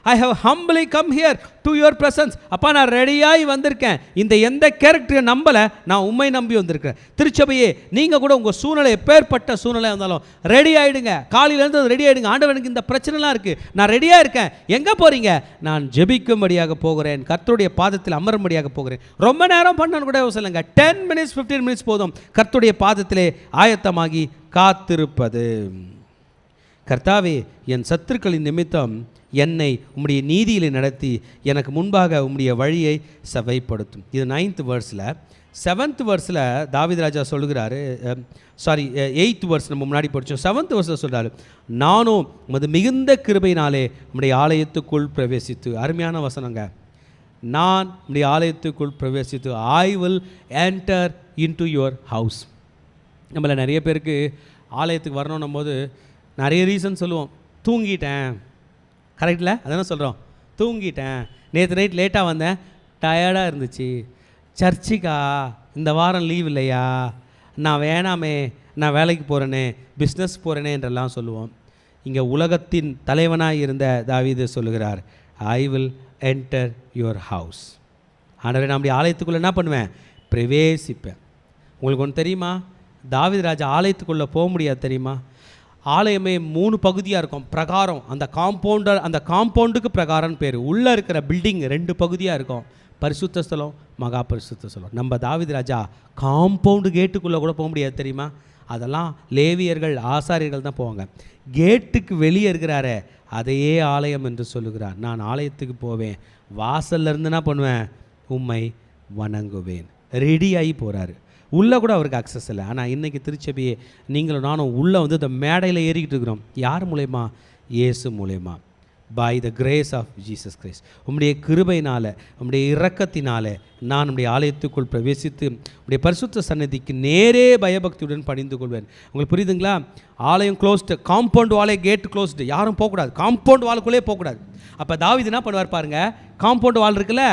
I have humbly come here to your presence. அப்பா நான் ரெடியாகி வந்திருக்கேன். இந்த எந்த கேரக்டரையும் நம்பலை, நான் உண்மை நம்பி வந்திருக்கிறேன். திருச்சபையே நீங்கள் கூட உங்கள் சூழ்நிலை எப்பேற்பட்ட சூழ்நிலை இருந்தாலும் ரெடி ஆகிடுங்க. காலையிலேருந்து ரெடி ஆகிடுங்க. ஆண்டவனுக்கு இந்த பிரச்சனைலாம் இருக்குது, நான் ரெடியாக இருக்கேன். எங்கே போகிறீங்க? நான் ஜெபிக்கும்படியாக போகிறேன், கர்த்தருடைய பாதத்தில் அமரும்படியாக போகிறேன். ரொம்ப நேரம் பண்ணணும் கூட சொல்லுங்க, 10 minutes 15 minutes போதும் கர்த்தருடைய பாதத்திலே ஆயத்தமாகி காத்திருப்பது. கர்த்தாவே, என் சத்துருக்களின் நிமித்தம் என்னை உம்முடைய நீதியிலே நடத்தி எனக்கு முன்பாக உம்முடைய வழியை செவைப்படுத்தும். இது 9th verse. 7th verse தாவீது ராஜா சொல்லுகிறாரு, 8th verse நம்ம முன்னாடி படித்தோம். 7th verse சொல்கிறாரு, நானும் உமது மிகுந்த கிருபையினாலே உம்முடைய ஆலயத்துக்குள் பிரவேசித்து. அருமையான வசனங்க. நான் உம்முடைய ஆலயத்துக்குள் பிரவேசித்து, I will enter into your house. நம்மள நிறைய பேருக்கு ஆலயத்துக்கு வரணும் போது நிறைய ரீசன் சொல்லுவோம். தூங்கிட்டேன், கரெக்டில் அதானே சொல்கிறோம். தூங்கிட்டேன், நேற்று நைட் லேட்டாக வந்தேன், டயர்டாக இருந்துச்சு, சர்ச்சுக்கா இந்த வாரம் லீவ் இல்லையா, நான் வேணாமே, நான் வேலைக்கு போகிறேனே, பிஸ்னஸ் போகிறேனே என்றெல்லாம் சொல்லுவோம். இங்கே உலகத்தின் தலைவனாக இருந்த தாவீது சொல்லுகிறார், I will enter your house. ஆண்டவரே, நான் அப்படி ஆலயத்துக்குள்ளே என்ன பண்ணுவேன்? பிரவேசிப்பேன். உங்களுக்கு ஒன்று தெரியுமா? தாவீது ராஜா ஆலயத்துக்குள்ளே போக முடியாது தெரியுமா? ஆலயமே 3 பகுதியாக இருக்கும். பிரகாரம், அந்த காம்பவுண்டுக்கு பிரகாரம்னு பேர். உள்ளே இருக்கிற பில்டிங் 2 பகுதியாக இருக்கும். பரிசுத்த ஸ்தலம், மகா பரிசுத்த ஸ்தலம். நம்ம தாவீது ராஜா காம்பவுண்டு கேட்டுக்குள்ளே கூட போக முடியாது தெரியுமா? அதெல்லாம் லேவியர்கள், ஆசாரியர்கள் தான் போவாங்க. கேட்டுக்கு வெளியே இருக்கிறாரே, அதையே ஆலயம் என்று சொல்லுகிறார். நான் ஆலயத்துக்கு போவேன், வாசல்லேருந்து என்ன பண்ணுவேன்? உம்மை வணங்குவேன். ரெடியாகி போகிறாரு. உள்ளே கூட அவருக்கு அக்சஸ் இல்லை. ஆனால் இன்றைக்கி திருச்சபையே நீங்களும் நானும் உள்ளே வந்து இந்த மேடையில் ஏறிக்கிட்டு இருக்கிறோம். யார் மூலயமா? இயேசு மூலயமா. By the grace of Jesus Christ. உம்முடைய கிருபையினால், உம்முடைய இரக்கத்தினால நான் உம்முடைய ஆலயத்துக்குள் பிரவேசித்து உம்முடைய பரிசுத்த சன்னதிக்கு நேரே பயபக்தியுடன் பணிந்து கொள்வேன். உங்களுக்கு புரியுதுங்களா? ஆலயம் க்ளோஸ்டு, காம்பவுண்ட் வாலே கேட்டு க்ளோஸ்டு, யாரும் போகக்கூடாது, காம்பவுண்ட் வாலுக்குள்ளே போகக்கூடாது. அப்போ தாவீது என்ன பண்ணுவார் பாருங்க, காம்பவுண்ட் வால் இருக்குல்ல,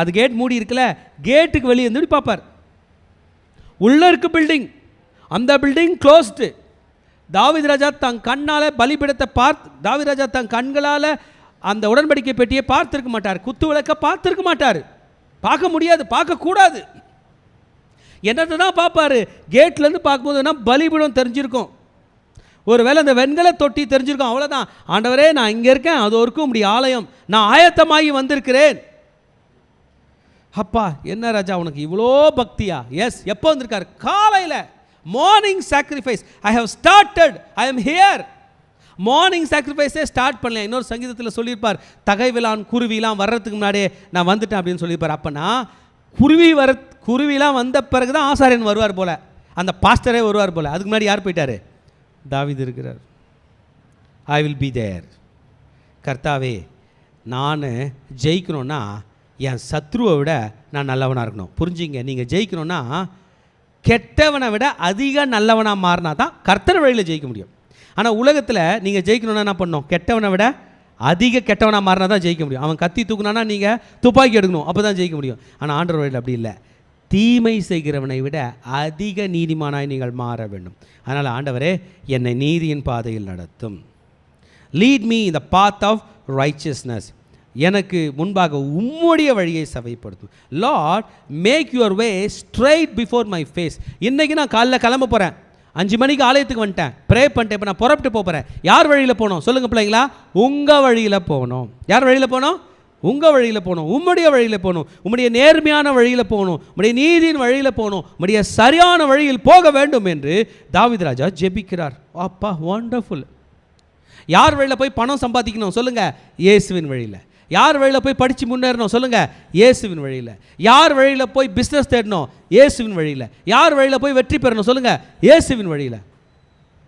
அது கேட் மூடி இருக்குல்ல, கேட்டுக்கு வெளியே இருந்து பார்ப்பார். உள்ளே இருக்க பில்டிங், அந்த பில்டிங் க்ளோஸ்டு. தாவீது ராஜா தன் கண்ணால் பலிபீடத்தை தாவீது ராஜா தன் கண்களால் அந்த உடன்படிக்கை பெட்டியை பார்த்துருக்க மாட்டார், குத்து விளக்க பார்த்துருக்க மாட்டார், பார்க்க முடியாது, பார்க்கக்கூடாது. என்னத்தை தான் பார்ப்பார்? கேட்லேருந்து பார்க்கும்போது என்ன பலிபீடம் தெரிஞ்சிருக்கும், ஒருவேளை அந்த வெண்கல தொட்டி தெரிஞ்சிருக்கும், அவ்வளோதான். ஆண்டவரே, நான் இங்கே இருக்கேன், அது வரைக்கும் உம்முடைய ஆலயம், நான் ஆயத்தமாகி வந்திருக்கிறேன். அப்பா, என்ன ராஜா உனக்கு இவ்வளோ பக்தியா? எஸ். எப்போ வந்திருக்கார்? காலையில். Morning sacrifice. I have started, I am here. Morning சாக்ரிஃபைஸே ஸ்டார்ட் பண்ணல. இன்னொரு சங்கீதத்தில் சொல்லியிருப்பார், தகைவிலான் குருவிலாம் வர்றதுக்கு முன்னாடியே நான் வந்துட்டேன் அப்படின்னு சொல்லியிருப்பார். அப்போனா குருவிலாம் வந்த பிறகு தான் ஆசாரியன் வருவார் போல், அந்த பாஸ்டரே வருவார் போல். அதுக்கு முன்னாடி யார் போயிட்டார்? தாவீது இருக்கிறார். I will be there. கர்த்தாவே, நான் ஜெயிக்கணும்னா என் சத்ருவை விட நான் நல்லவனாக இருக்கணும். புரிஞ்சுங்க, நீங்கள் ஜெயிக்கணும்னா கெட்டவனை விட அதிக நல்லவனாக மாறினா தான் கர்த்தர் வழியில் ஜெயிக்க முடியும். ஆனால் உலகத்தில் நீங்கள் ஜெயிக்கணும்னா என்ன பண்ணணும்? கெட்டவனை விட அதிக கெட்டவனாக மாறினா தான் ஜெயிக்க முடியும். அவன் கத்தி தூக்குனானா நீங்கள் துப்பாக்கி எடுக்கணும், அப்போ தான் ஜெயிக்க முடியும். ஆனால் ஆண்டவர் வழியில் அப்படி இல்லை. தீமை செய்கிறவனை விட அதிக நீதிமானாய் நீங்கள் மாற வேண்டும். அதனால் ஆண்டவரே, என்னை நீதியின் பாதையில் நடத்தும். Lead me in the path of righteousness. எனக்கு முன்பாக உம்முடைய வழியை செவைப்படுத்தும். Lord, make your way straight before my face. இன்றைக்கி நான் காலைல கிளம்ப போகிறேன், 5 மணிக்கு ஆலயத்துக்கு வந்துட்டேன், ப்ரே பண்ணிட்டேன், இப்போ நான் புறப்பட்டு போகிறேன். யார் வழியில் போகணும் சொல்லுங்கள் பிள்ளைங்களா? உங்கள் வழியில் போகணும். யார் வழியில் போகணும்? உங்கள் வழியில் போகணும், உம்முடைய வழியில் போகணும், உம்முடைய நேர்மையான வழியில் போகணும், உம்முடைய நீதியின் வழியில் போகணும், உம்முடைய சரியான வழியில் போக வேண்டும் என்று தாவீது ராஜா ஜெபிக்கிறார். அப்பா, வண்டர்ஃபுல். யார் வழியில் போய் பணம் சம்பாதிக்கணும் சொல்லுங்கள்? இயேசுவின் வழியில். யார் வழியில் போய் படித்து முன்னேறணும் சொல்லுங்கள்? இயேசுவின் வழியில். யார் வழியில் போய் பிஸ்னஸ் தேடணும்? இயேசுவின் வழியில். யார் வழியில் போய் வெற்றி பெறணும் சொல்லுங்கள்? இயேசுவின் வழியில்.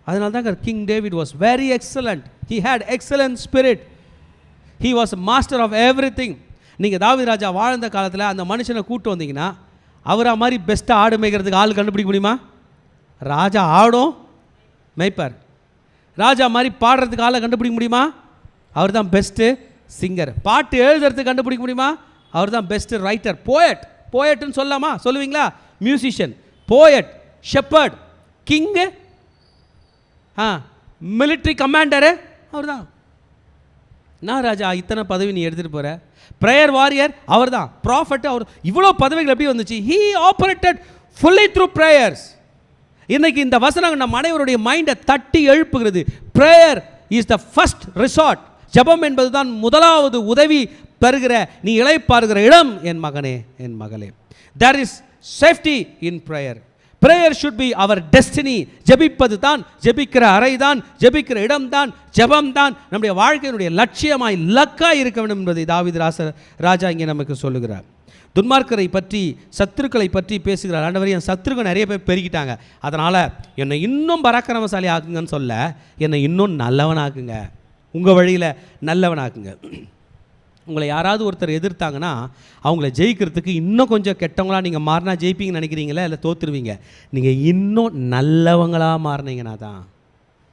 அதனால தான் King David was very excellent. He had excellent spirit. He was master of everything. நீங்கள் தாவீது ராஜா வாழ்ந்த காலத்தில் அந்த மனுஷனை கூட்டு வந்தீங்கன்னா அவரை மாதிரி பெஸ்ட்டாக ஆடு மேய்க்கிறதுக்கு ஆள் கண்டுபிடிக்க முடியுமா? ராஜா ஆடும் மேய்ப்பார். ராஜா மாதிரி பாடுறதுக்கு ஆளை கண்டுபிடிக்க முடியுமா? அவர் தான் பெஸ்ட்டு சிங்கர். பாட்டு எழுதுறதுக்கு கண்டுபிடிக்க முடியுமா? அவர் தான் பெஸ்ட்டு ரைட்டர். போயட்னு சொல்லலாமா? சொல்லுவீங்களா? Musician, poet, shepherd, king, military commander அவர் தான். நான் ராஜா இத்தனை பதவி நீ எடுத்துகிட்டு போகிற. ப்ரேயர் வாரியர் அவர் தான். ப்ராஃபட் அவர். இவ்வளோ பதவிகள் எப்படி வந்துச்சு? He operated fully through prayers. இன்னைக்கு இந்த வசனம் நம் அனைவருடைய மைண்டை தட்டி எழுப்புகிறது. Prayer is the first resort. ஜெபம் என்பது தான் முதலாவது உதவி பெறுகிற நீ இளைப்பாறுகிற இடம். என் மகனே, என் மகளே, there is safety in prayer. prayer should be our destiny. ஜெபிப்பது தான், ஜெபிக்கிற அறை தான், ஜெபிக்கிற இடம் தான், ஜெபம் தான் நம்முடைய வாழ்க்கையினுடைய லட்சியமாய் இலக்காய் இருக்க வேண்டும் என்பதை தாவீது ராஜா இங்கே நமக்கு சொல்லுகிறார். துன்மார்க்கரை பற்றி, சத்துருக்களை பற்றி பேசுகிறார். ஆண்டவரே, என் சத்துருக்கள் நிறைய பேர் பெருகிட்டாங்க, அதனால் என்னை இன்னும் பராக்கிரமசாலி ஆக்குங்கன்னு சொல்ல, என்னை இன்னும் நல்லவனாக்குங்க, உங்கள் வழியில் நல்லவனாக்குங்க. உங்களை யாராவது ஒருத்தர் எதிர்த்தாங்கன்னா அவங்கள ஜெயிக்கிறதுக்கு இன்னும் கொஞ்சம் கெட்டவங்களாக நீங்கள் மாறினா ஜெயிப்பீங்கன்னு நினைக்கிறீங்களா? இல்லை தோற்றுருவீங்க. நீங்கள் இன்னும் நல்லவங்களாக மாறினீங்கன்னா தான்.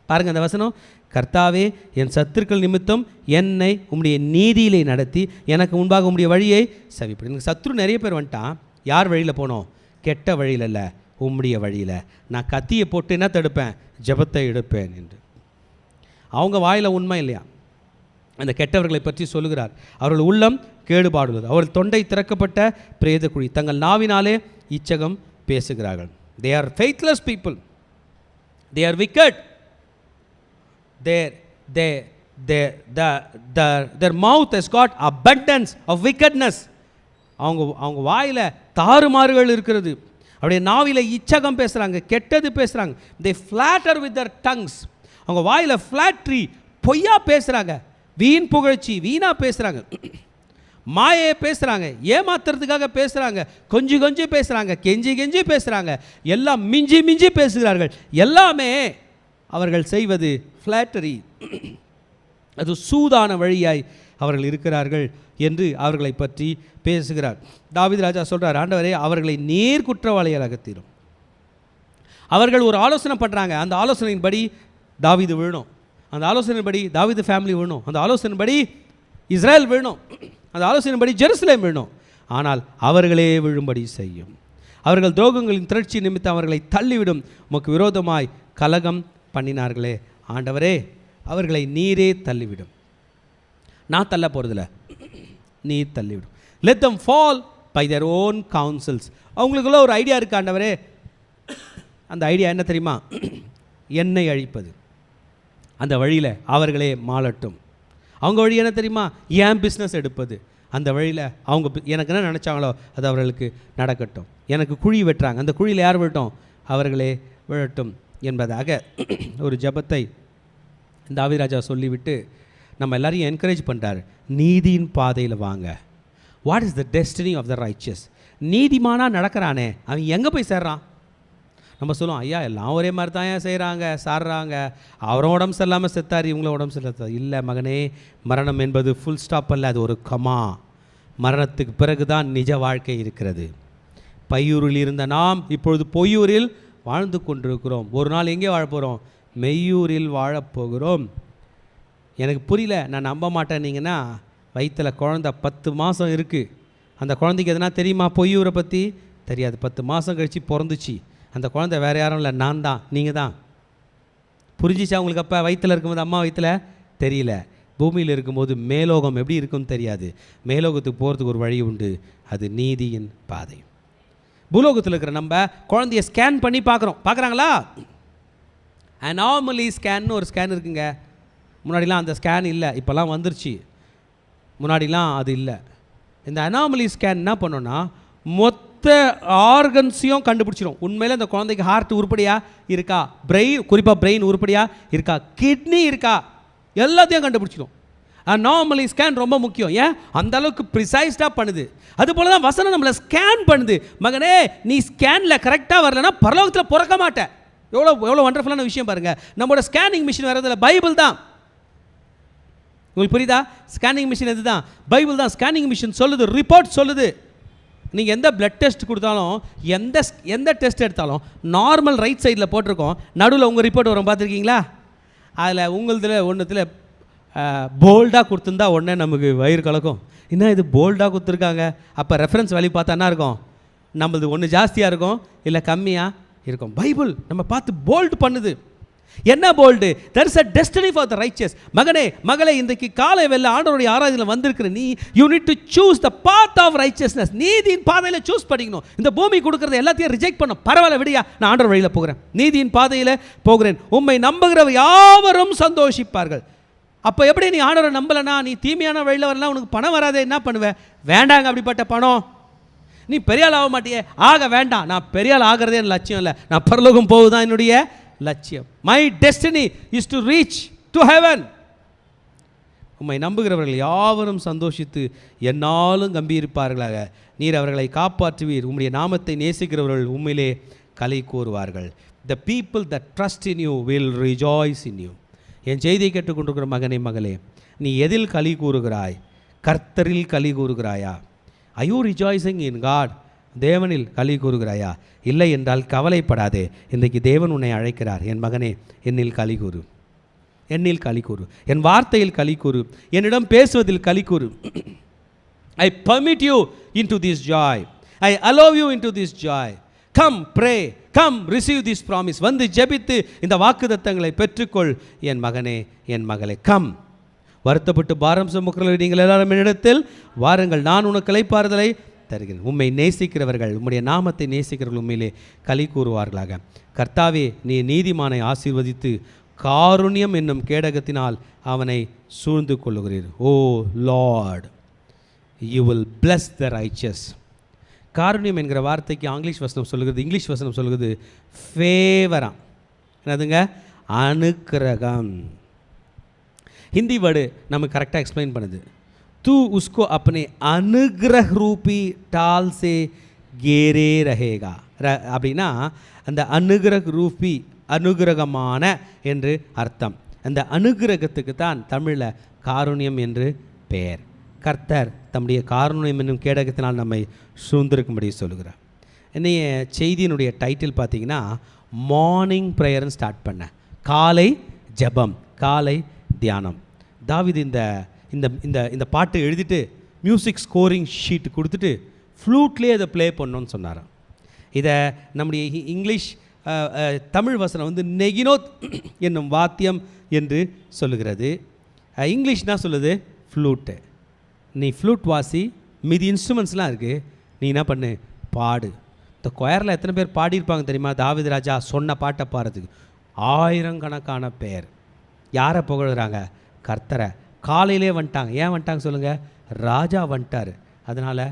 பாருங்கள் அந்த வசனம், கர்த்தாவே என் சத்துருக்கள் நிமித்தம் என்னை உம்முடைய நீதியிலே நடத்தி எனக்கு முன்பாக உம்முடைய வழியை செவிப்படி. எனக்கு சத்துரு நிறைய பேர் வந்துட்டான். யார் வழியில் போனோம்? கெட்ட வழியில் இல்லை, உம்முடைய வழியில். நான் கத்தியை போட்டு என்ன தடுப்பேன்? ஜெபத்தை எடுப்பேன் என்று. அவங்க வாயில் உண்மை இல்லையா? அந்த கெட்டவர்களை பற்றி சொல்லுகிறார். அவர்கள் உள்ளம் கேடுபாடுள்ளது, அவர்கள் தொண்டை திறக்கப்பட்ட பிரேத குழி, தங்கள் நாவினாலே இச்சகம் பேசுகிறார்கள். They are faithless people. They are wicked. Their mouth has got abundance of wickedness. அவங்க வாயில் தாறுமாறுகள் இருக்கிறது. அப்படியே நாவில இச்சகம் பேசுகிறாங்க, கெட்டது பேசுகிறாங்க. They flatter with their tongues. அவங்க வாயில் ஃப்ளாட்ரி, பொய்யா பேசுகிறாங்க, வீண் புகழ்ச்சி, வீணாக பேசுகிறாங்க, மாயை பேசுகிறாங்க, ஏமாத்துறதுக்காக பேசுகிறாங்க, கொஞ்சி பேசுகிறாங்க, கெஞ்சி பேசுகிறாங்க, எல்லாம் மிஞ்சி பேசுகிறார்கள். எல்லாமே அவர்கள் செய்வது ஃப்ளாட்டரி. அது சூதான வழியாய் அவர்கள் இருக்கிறார்கள் என்று அவர்களை பற்றி பேசுகிறார். தாவீது ராஜா சொல்கிறார், ஆண்டவரே அவர்களை நேர் குற்றவாளிகளாக தீரும். அவர்கள் ஒரு ஆலோசனை பண்ணுறாங்க, அந்த ஆலோசனையின்படி தாவீது விழணும், அந்த ஆலோசனைப்படி தாவீது ஃபேமிலி விழணும், அந்த ஆலோசனைப்படி இஸ்ரேல் விழணும், அந்த ஆலோசனைப்படி ஜெருசலேம் விழணும். ஆனால் அவர்களே விழும்படி செய்யும். அவர்கள் துரோகங்களின் திரட்சி நிமித்தம் அவர்களை தள்ளிவிடும். உமக்கு விரோதமாய் கலகம் பண்ணினார்களே, ஆண்டவரே அவர்களை நீரே தள்ளிவிடும். நான் தள்ள போகிறதில்ல, நீர் தள்ளிவிடும். Let them fall by their own councils. அவங்களுக்குள்ள ஒரு ஐடியா இருக்குது ஆண்டவரே. அந்த ஐடியா என்ன தெரியுமா? என்னை அழிப்பது. அந்த வழியில் அவர்களே மாளட்டும். அவங்க வழி என்ன தெரியுமா? ஏன் பிஸ்னஸ் எடுப்பது. அந்த வழியில் அவங்க எனக்கு என்ன நினச்சாங்களோ அது அவர்களுக்கு நடக்கட்டும். எனக்கு குழி வெட்டுறாங்க, அந்த குழியில் யார் விழட்டும்? அவர்களே விழட்டும் என்பதாக ஒரு ஜெபத்தை தாவீது ராஜா சொல்லிவிட்டு நம்ம எல்லாரையும் என்கரேஜ் பண்ணுறாரு. நீதியின் பாதையில் வாங்க. What is the destiny of the righteous? நீதிமானாக நடக்கிறானே அவன் எங்கே போய் சேர்றான்? நம்ம சொல்லுவோம், ஐயா எல்லாம் ஒரே மாதிரி தான் ஏன் செய்கிறாங்க, சாடுறாங்க, அவரும் உடம்பு சரியில்லாமல் செத்தார், இவங்களும் உடம்பு சரியில்லாத. இல்லை மகனே, மரணம் என்பது ஃபுல் ஸ்டாப் அல்ல, அது ஒரு கமா. மரணத்துக்கு பிறகு தான் நிஜ வாழ்க்கை இருக்கிறது. பையூரில் இருந்த நாம் இப்பொழுது பொய்யூரில் வாழ்ந்து கொண்டிருக்கிறோம். ஒரு நாள் எங்கே வாழப்போகிறோம்? மெய்யூரில் வாழப்போகிறோம். எனக்கு புரியல, நான் நம்ப மாட்டேன்னீங்கன்னா, வயிற்றில் குழந்தை 10 மாதம் இருக்குது. அந்த குழந்தைக்கு எதனா தெரியுமா? பொய்யூரை பற்றி தெரியாது. 10 மாதம் கழித்து பிறந்துச்சு. அந்த குழந்தை வேறு யாரும் இல்லை, நான் தான், நீங்கள் தான். புரிஞ்சிச்சா உங்களுக்கு? அப்போ வயிற்றில் இருக்கும்போது, அம்மா வயிற்றில் தெரியல. பூமியில் இருக்கும்போது மேலோகம் எப்படி இருக்குன்னு தெரியாது. மேலோகத்துக்கு போகிறதுக்கு ஒரு வழி உண்டு, அது நீதியின் பாதை. பூலோகத்தில் இருக்கிற நம்ம குழந்தைய ஸ்கேன் பண்ணி பார்க்குறாங்களா? அனாமலி ஸ்கேன்னு ஒரு ஸ்கேன் இருக்குங்க. முன்னாடிலாம் அந்த ஸ்கேன் இல்லை, இப்போல்லாம் வந்துருச்சு. முன்னாடிலாம் அது இல்லை. இந்த அனாமலி ஸ்கேன் என்ன பண்ணோன்னா மொத்த ஆர்கன்ஸையும் கண்டுபிடிச்சிடும். உண்மையில் அந்த குழந்தைக்கு ஹார்ட் உருப்படியாக இருக்கா, பிரெயின், குறிப்பாக பிரெயின் உருப்படியாக இருக்கா, கிட்னி இருக்கா, எல்லாத்தையும் கண்டுபிடிச்சிடும். அனாமலி ஸ்கேன் ரொம்ப முக்கியம். ஏன்? அந்த அளவுக்கு ப்ரிசைஸ்டாக பண்ணுது. அதுபோல தான் வசனம் நம்மளை ஸ்கேன் பண்ணுது. மகனே, நீ ஸ்கேனில் கரெக்டாக வரலன்னா பரலோகத்தில் பிறக்க மாட்டேன். எவ்வளோ எவ்வளோ வண்டர்ஃபுல்லான விஷயம் பாருங்கள். நம்மளோட ஸ்கேனிங் மிஷின் வரதில்ல, பைபிள் தான். உங்களுக்கு புரியுதா? ஸ்கேனிங் மிஷின் எது தான்? பைபிள் தான். ஸ்கேனிங் மிஷின் சொல்லுது, ரிப்போர்ட் சொல்லுது. நீங்கள் எந்த பிளட் டெஸ்ட் கொடுத்தாலும், எந்த டெஸ்ட் எடுத்தாலும் நார்மல் ரைட் சைடில் போட்டிருக்கோம், நடுவில் உங்கள் ரிப்போர்ட் வரும், பார்த்துருக்கீங்களா? அதில் உங்களதில் ஒன்றுத்தில் போல்டாக கொடுத்துருந்தா உடனே நமக்கு வயிறு கலக்கும். என்ன இது போல்டாக கொடுத்துருக்காங்க? அப்போ ரெஃபரன்ஸ் வேல்யூ பார்த்தா என்ன இருக்கும்? நம்மளது ஒன்று ஜாஸ்தியாக இருக்கும், இல்லை கம்மியாக இருக்கும். பைபிள் நம்ம பார்த்து போல்டு பண்ணுது. என்ன bolt? there is a destiny for the righteous. மகனே மகளே, இன்றைக்கு காலை வேளை ஆண்டவருடைய ஆராதனையில் வந்திருக்கிற நீ, you need to choose the path of righteousness. நீதியின் பாதையில் சூஸ் பண்ணிக்கணும். இந்த பூமி கொடுக்கறது எல்லாத்தையும் ரிஜெக்ட் பண்ணும். பரவாயில்ல விடியா, நான் ஆண்டவர் வழியில் போகிறேன், நீதியின் பாதையில் போகிறேன், உம்மை நம்புகிறவர் யாவரும் சந்தோஷிப்பார்கள். அப்போ எப்படி நீ ஆண்டவரை நம்பலைன்னா, நீ தீமையான வழியில் வரலாம், உனக்கு பணம் வராதே, என்ன பண்ணுவேன்? வேண்டாங்க அப்படிப்பட்ட பணம், நீ பெரியாள் ஆக மாட்டியே, ஆக வேண்டாம். நான் பெரியாள் ஆகிறதே என் லட்சியம் இல்லை, நான் பரலோகம் போகுதான் என்னுடைய லட்சியம். My destiny is to reach to heaven. உம்மை நம்புகிறவர்கள் யாவரும் சந்தோஷித்து என்னாலும் கம்பீரிப்பார்களாக. நீர் அவர்களை காப்பாற்றுவீர். உம்முடைய நாமத்தை நேசிக்கிறவர்கள் உம்மிலே களி கூறுவார்கள். The people that trust in you will rejoice in you. என் செய்தியை கேட்டுக்கொண்டிருக்கிற மகனே மகளே, நீ எதில் களி கூறுகிறாய்? கர்த்தரில் களி கூறுகிறாயா? Are you rejoicing in God? தேவனில் களி கூறுகிறாயா? இல்லை என்றால் கவலைப்படாதே. இன்றைக்கு தேவன் உன்னை அழைக்கிறார். என் மகனே, என்னில் களி கூறு, என்னில் களி கூறு, என் வார்த்தையில் களி கூறு, என்னிடம் பேசுவதில் களி கூறு. I permit you into this joy. I allow you into this joy. Come pray, come receive this promise. வந்து ஜெபித்து இந்த வாக்குத்தத்தங்களை பெற்றுக்கொள் என் மகனே, என் மகளே. கம். வருத்தப்பட்டு பாரம் சுமக்கிறவர்கள் நீங்கள் எல்லாரும் என்னிடத்தில் வாருங்கள், நான் உனக்கு இளைப்பாறுதலை தருகிறேன். உம்மை நேசிக்கிறவர்கள், உம்முடைய நாமத்தை நேசிக்கிறவர்கள் உண்மையிலே களி கூறுவார்களாக. கர்த்தாவே, நீ நீதிமானை ஆசீர்வதித்து காருண்யம் என்னும் கேடகத்தினால் அவனை சூழ்ந்து கொள்ளுகிறீர். O Lord, you will bless the riches. காருண்யம் என்கிற வார்த்தைக்கு இங்கிலீஷ் வசனம் சொல்லுகிறது ஃபேவரா. என்னதுங்க? அனுக்கிரகம். हिंदी वर्ड नमें करेक्टा एक्सप्लेन பண்ணுது. तू उसको अपने अनुग्रह रूपी टाल से घेरे रहेगा. அப்படின்னா அந்த அனுகிரக ரூபி, அனுகிரகமான என்று அர்த்தம். அந்த அனுகிரகத்துக்கு தான் தமிழில் காருண்யம் என்று பெயர். கர்த்தர் தம்முடைய காருண்யம் என்னும் கேடகத்தினால் நம்மை சூழ்ந்திருக்கும்படி சொல்லுகிறார். என்னைய செய்தியினுடைய டைட்டில் பார்த்தீங்கன்னா மார்னிங் ப்ரேயர்னு ஸ்டார்ட் பண்ணேன். காலை ஜெபம், காலை தியானம். தாவீது இந்த இந்த இந்த இந்த பாட்டு எழுதிட்டு மியூசிக் ஸ்கோரிங் ஷீட் கொடுத்துட்டு ஃப்ளூட்லேயே அதை ப்ளே பண்ணோன்னு சொன்னாராம். இதை நம்முடைய இங்கிலீஷ் தமிழ் வசனம் வந்து நெகினோத் என்னும் வாத்தியம் என்று சொல்லுகிறது. இங்கிலீஷ்னா சொல்லுது ஃப்ளூட்டு. நீ ஃப்ளூட் வாசி, மீதி இன்ஸ்ட்ருமெண்ட்ஸ்லாம் இருக்குது, நீ என்ன பண்ணு, பாடு. இந்த கொயரில் எத்தனை பேர் பாடியிருப்பாங்க தெரியுமா? தாவீது ராஜா சொன்ன பாட்டை பாடுறதுக்கு ஆயிரக்கணக்கான பேர். யாரை புகழுறாங்க? கர்த்தரை. காலையிலே வந்துட்டாங்க. ஏன் வந்துட்டாங்க சொல்லுங்கள்? ராஜா வந்துட்டார், அதனால்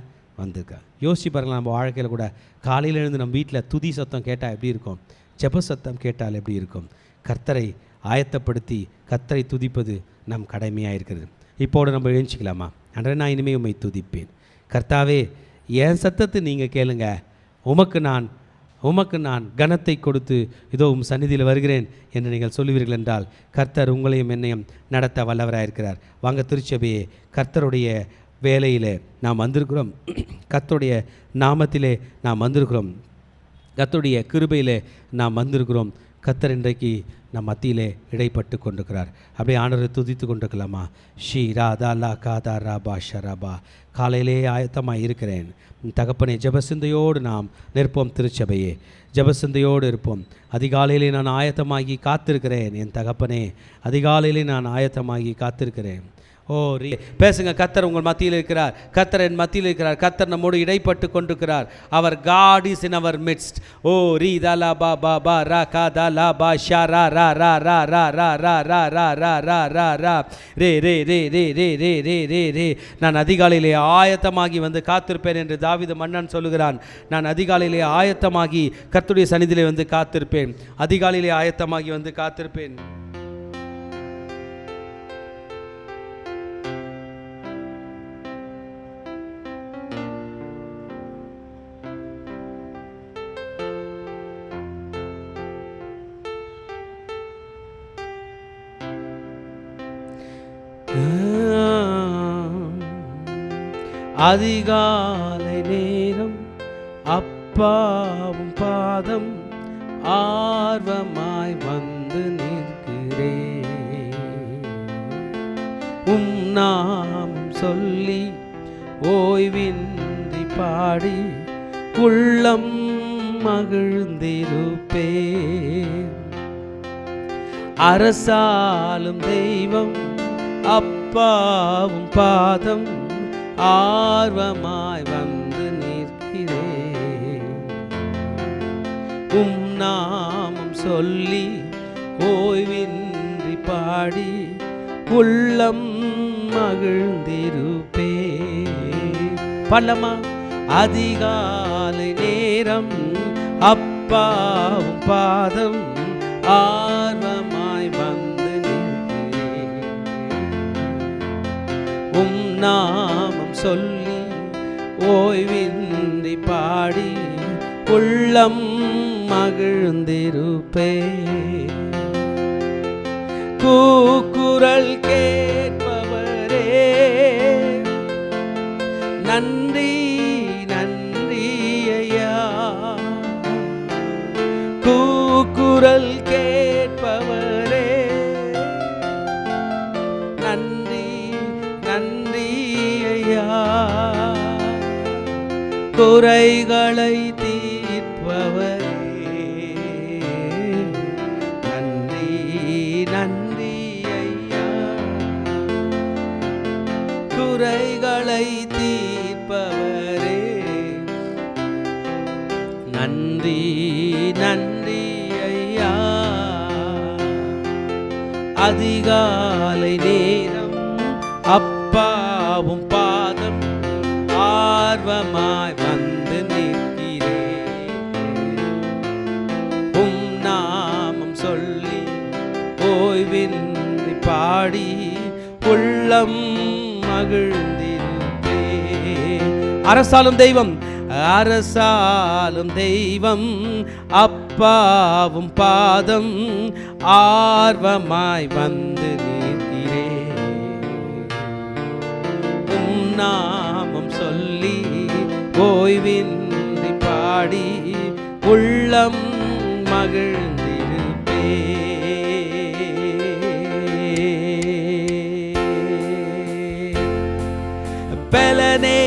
வந்திருக்க. யோசிச்சு பாருங்கள், நம்ம வாழ்க்கையில் கூட காலையில் எழுந்து நம்ம வீட்டில் துதி சத்தம் கேட்டால் எப்படி இருக்கும், ஜெப சத்தம் கேட்டால் எப்படி இருக்கும்? கர்த்தரை ஆயத்தப்படுத்தி கர்த்தரை துதிப்பது நம் கடமையாக இருக்கிறது. இப்போது நம்ம எழுச்சிக்கலாமா? அன்றே நான் இனிமேல் உம்மை துதிப்பேன். கர்த்தாவே, என் சத்தத்தை நீங்கள் கேளுங்க, உமக்கு நான் கனத்தை கொடுத்து இதோ சந்நிதியில் வருகிறேன் என்று நீங்கள் சொல்லுவீர்கள் என்றால் கர்த்தர் உங்களையும் என்னையும் நடத்த வல்லவராக இருக்கிறார். வாங்க திருச்சபையே, கர்த்தருடைய வேலையிலே நாம் வந்திருக்கிறோம், கர்த்தருடைய நாமத்திலே நாம் வந்திருக்கிறோம், கர்த்தருடைய கிருபையிலே நாம் வந்திருக்கிறோம். கர்த்தர் இன்றைக்கு நம் மத்தியிலே இடைப்பட்டு கொண்டிருக்கிறார். அப்படியே ஆண்டவரை துதித்து கொண்டிருக்கலாமா? ஷீ ராதா லா காதா ராபா ஷராபா. காலையிலே ஆயத்தமாக இருக்கிறேன் தகப்பனே. ஜெபசிந்தையோடு நாம் நிற்போம். திருச்சபையே, ஜெபசிந்தையோடு இருப்போம். அதிகாலையிலே நான் ஆயத்தமாகி காத்திருக்கிறேன் என் தகப்பனே. அதிகாலையிலே நான் ஆயத்தமாகி காத்திருக்கிறேன். ஓ ரீ பேசுங்க. கர்த்தர் உங்கள் மத்தியில் இருக்கிறார், கர்த்தர் என் மத்தியில் இருக்கிறார், கர்த்தர் நம்மோடு இடைப்பட்டு கொண்டிருக்கிறார். Our God is in our midst. ஓ ரீ தா லா பா பா பா ரா கா தா லா பா ஷா ரா ரா ரா ரா ரா ரா ரா ரா ரா ரா ரா ரா ரா ரே ரே ரே ரே ரே ரே ரே ரே ரே. நான் அதிகாலையிலே ஆயத்தமாகி வந்து காத்திருப்பேன் என்று தாவீது மன்னன் சொல்லுகிறான். நான் அதிகாலையிலே ஆயத்தமாகி கர்த்தருடைய சந்நிதியிலே வந்து காத்திருப்பேன். அதிகாலையிலே ஆயத்தமாகி வந்து காத்திருப்பேன். அதிகாலை நேரம் அப்பாவும் பாதம் ஆர்வமாய் வந்து நிற்கிறேன். உம் நாமம் சொல்லி ஓய்வின்றி பாடி உள்ளம் மகிழ்ந்திருப்பேன். அரசாலும் தெய்வம் அப்பாவும் பாதம் ஆர்வமாய் வந்து நிற்கிறேன். உம் நாமம் சொல்லி ஓய்வின்றி பாடி உள்ளம் மகிழ்ந்திருப்பேன். பல்லமா அதிகாலை நேரம் அப்பாவும் பாதம் ஆர்வமாய் வந்து நிற்கிறேன். உம் நாமம் சொல்லி ஓய்வின்றி பாடி உள்ளம் மகிழ்ந்திருப்பேன். கூக்குரல் கேட்பவரே நன்றி நன்றி ஐயா. கூக்குரல் கேட்பவரே நன்றி நன்றி ஐயா. குறைகளை தீர்ப்பவரே நன்றி நன்றி ஐயா. குறைகளை தீர்ப்பவரே நன்றி நன்றி ஐயா. அதிகாலை நேரம் அப்பாவும் பாதம் ஆர்வமாய் வந்து நிற்கிறேன். உம் நாமம் சொல்லி ஓய்வின்றி பாடி உள்ளம் மகிழ்ந்திருப்பேன். அரசாலும் தெய்வம் அரசாலும் தெய்வம் அப்பாவும் பாதம் ஆர்வமாய் வந்து நிற்கிறேன். உம் நாமம் சொல்லி ஓய்வின்றி பாடி உள்ளம் மகிழ்ந்திருப்பேன். பலனே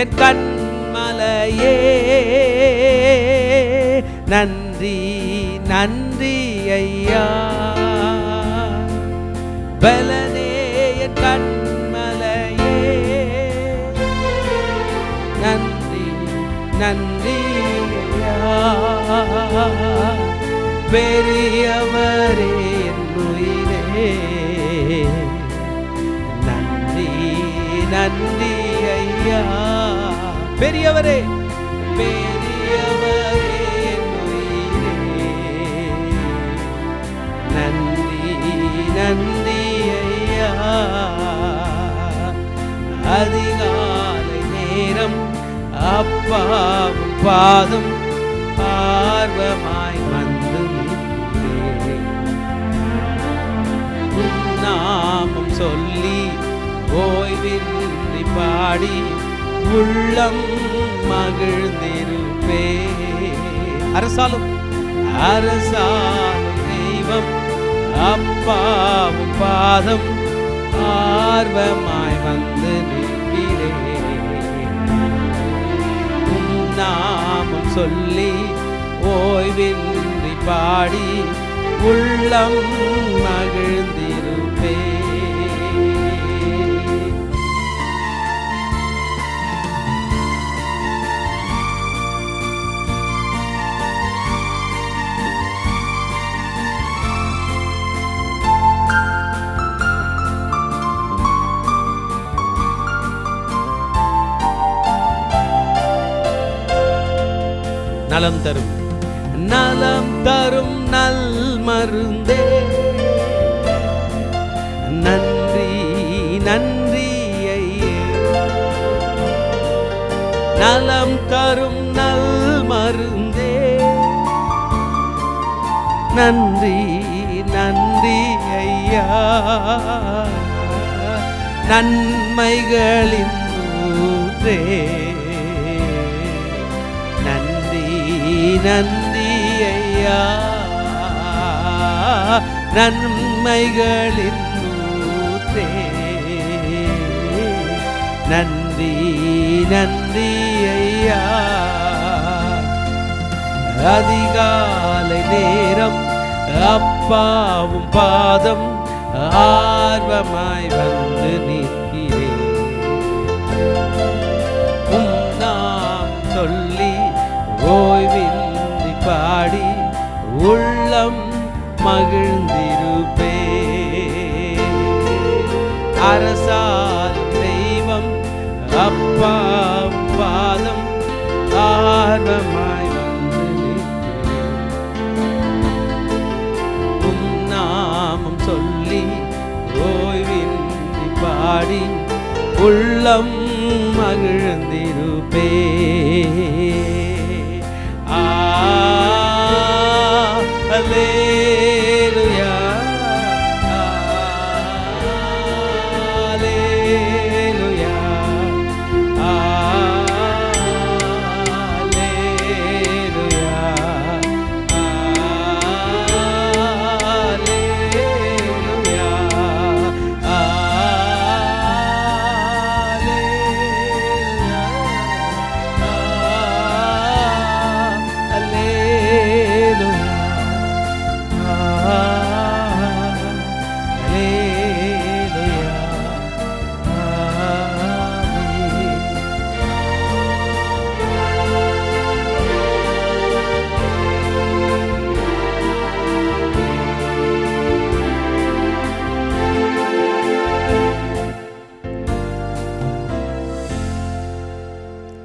என் கண்மலையே நன்றி நன்றி ஐயா. பலனே என் கண்மலையே நன்றி நன்றி ஐயா. பெரியவரே என் உயிரே நன்றி நன்றி ஐயா. பெரியவரே பெரியவரே என் உயிரே நன்றி நன்றி ஐயா. அதிகாலை நேரம் அப்பாவும் பாதம் ஆர்வமாய் வந்து நாமம் சொல்லி ஓய்வின்றி பாடி உள்ளம் மகிழ்ந்திருப்பே. அரசாலும் அரசாலும் தெய்வம் அப்பாவும் பாதம் ஆர்வமாய் வந்து நிற்கிறேன். நாமம் சொல்லி ஓய்வின்றி பாடி உள்ளம் மகிழ்ந்திருப்பே. நலம் தரும் நலம் தரும் நல் மருந்தே நன்றி நன்றி ஐயே. நலம் தரும் நல் மருந்தே நன்றி நன்றி ஐயா. நன்மைகளின் ஊற்றே. நன்றி நன்றி ஐயா, நன்மைகளின் ஊற்றே. நன்றி நன்றி ஐயா. அதிகாலை நேரம் அப்பாவும் பாதம் ஆர்வமாய் வந்து நிற்கிறேன். நாம் சொல்லி ஓய்வின்றி பாடி உள்ளம் மகிழ்ந்திருப்பே. அரசால் தெய்வம் அப்பாவும் பாதம் ஆர்வமாய் வந்து நிற்கிறேன். நாமம் சொல்லி ஓய்வின்றி பாடி உள்ளம் மகிழ்ந்திருப்பே. அல்லேலூயா, அல்லேலூயா, அல்லேலூயா,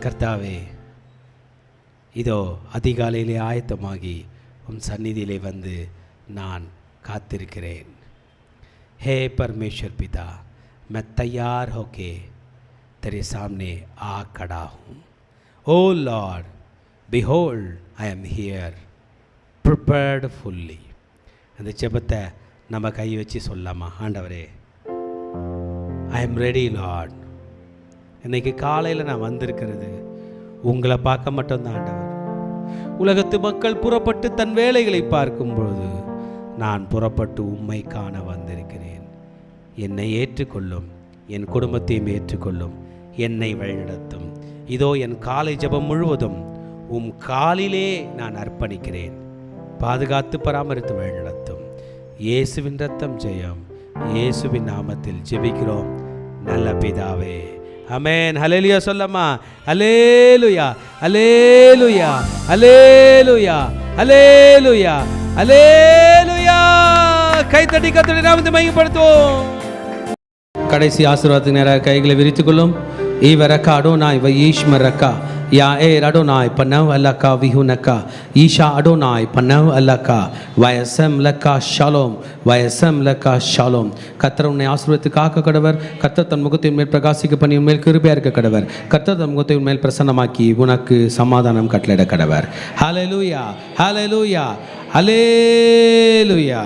கர்த்தாவே, இதோ அதிகாலையிலே ஆயத்தமாகி உன் சந்நிதியிலே வந்து நான் காத்திருக்கிறேன். हे परमेश्वर पिता, मैं तैयार होके तेरे सामने आ खड़ा हूँ. ओ Lord, behold, I am here, prepared fully. அந்த ஜெபத்தை நம்ம கை வச்சு சொல்லாமா? ஆண்டவரே, I am ready Lord. இன்றைக்கி காலையில் நான் வந்திருக்கிறது உங்களை பார்க்க மட்டும்தான் ஆண்டவர். உலகத்து மக்கள் புறப்பட்டு தன் வேலைகளை பார்க்கும்பொழுது நான் புறப்பட்டு உம்மை காண வந்திருக்கிறேன். என்னை ஏற்றுக்கொள்ளும், என் குடும்பத்தையும் ஏற்றுக்கொள்ளும், என்னை வழிநடத்தும். இதோ என் காலை ஜெபம் முழுவதும் உம் காலிலே நான் அர்ப்பணிக்கிறேன். பாதுகாத்து பராமரித்து வழிநடத்தும். இயேசுவின் ரத்தம் ஜெயம். இயேசுவின் நாமத்தில் ஜெபிக்கிறோம் நல்ல பிதாவே, ஆமென். ஹல்லேலூயா சொல்லம்மா. ஹல்லேலூயா, ஹல்லேலூயா, ஹல்லேலூயா, ஹல்லேலூயா, ஹல்லேலூயா. கைத்தட்டி கர்த்தருடைய நாமத்தை மகிமைப்படுத்துவோம். கடைசி ஆசீர்வாதத்துக்கு நேராக கைகளை விரித்துக்கொள்ளும். ஈவரக்கா அடோனாய் வயீஷ்மரக்கா யா ஏ அடோனாய் பனவ் அல்லக்கா விஹுனக்கா ஈஷா அடோனாய் பனவ் அல்லக்கா வயசம் லக்கா ஷாலோம், வயசம் லக்கா ஷாலோம். கர்த்தர் உன்னை ஆசீர்வதித்து காக்க கடவர். கர்த்தர் தன் முகத்தை மேல் பிரகாசிக்க பண்ணி உன்மேல் கிருபையாக இருக்க கடவர். கர்த்தர் தன் முகத்தை உன்மேல் பிரசன்னமாக்கி உனக்கு சமாதானம் கட்டளையிட கடவர். ஹல்லேலூயா, ஹல்லேலூயா, ஹல்லேலூயா.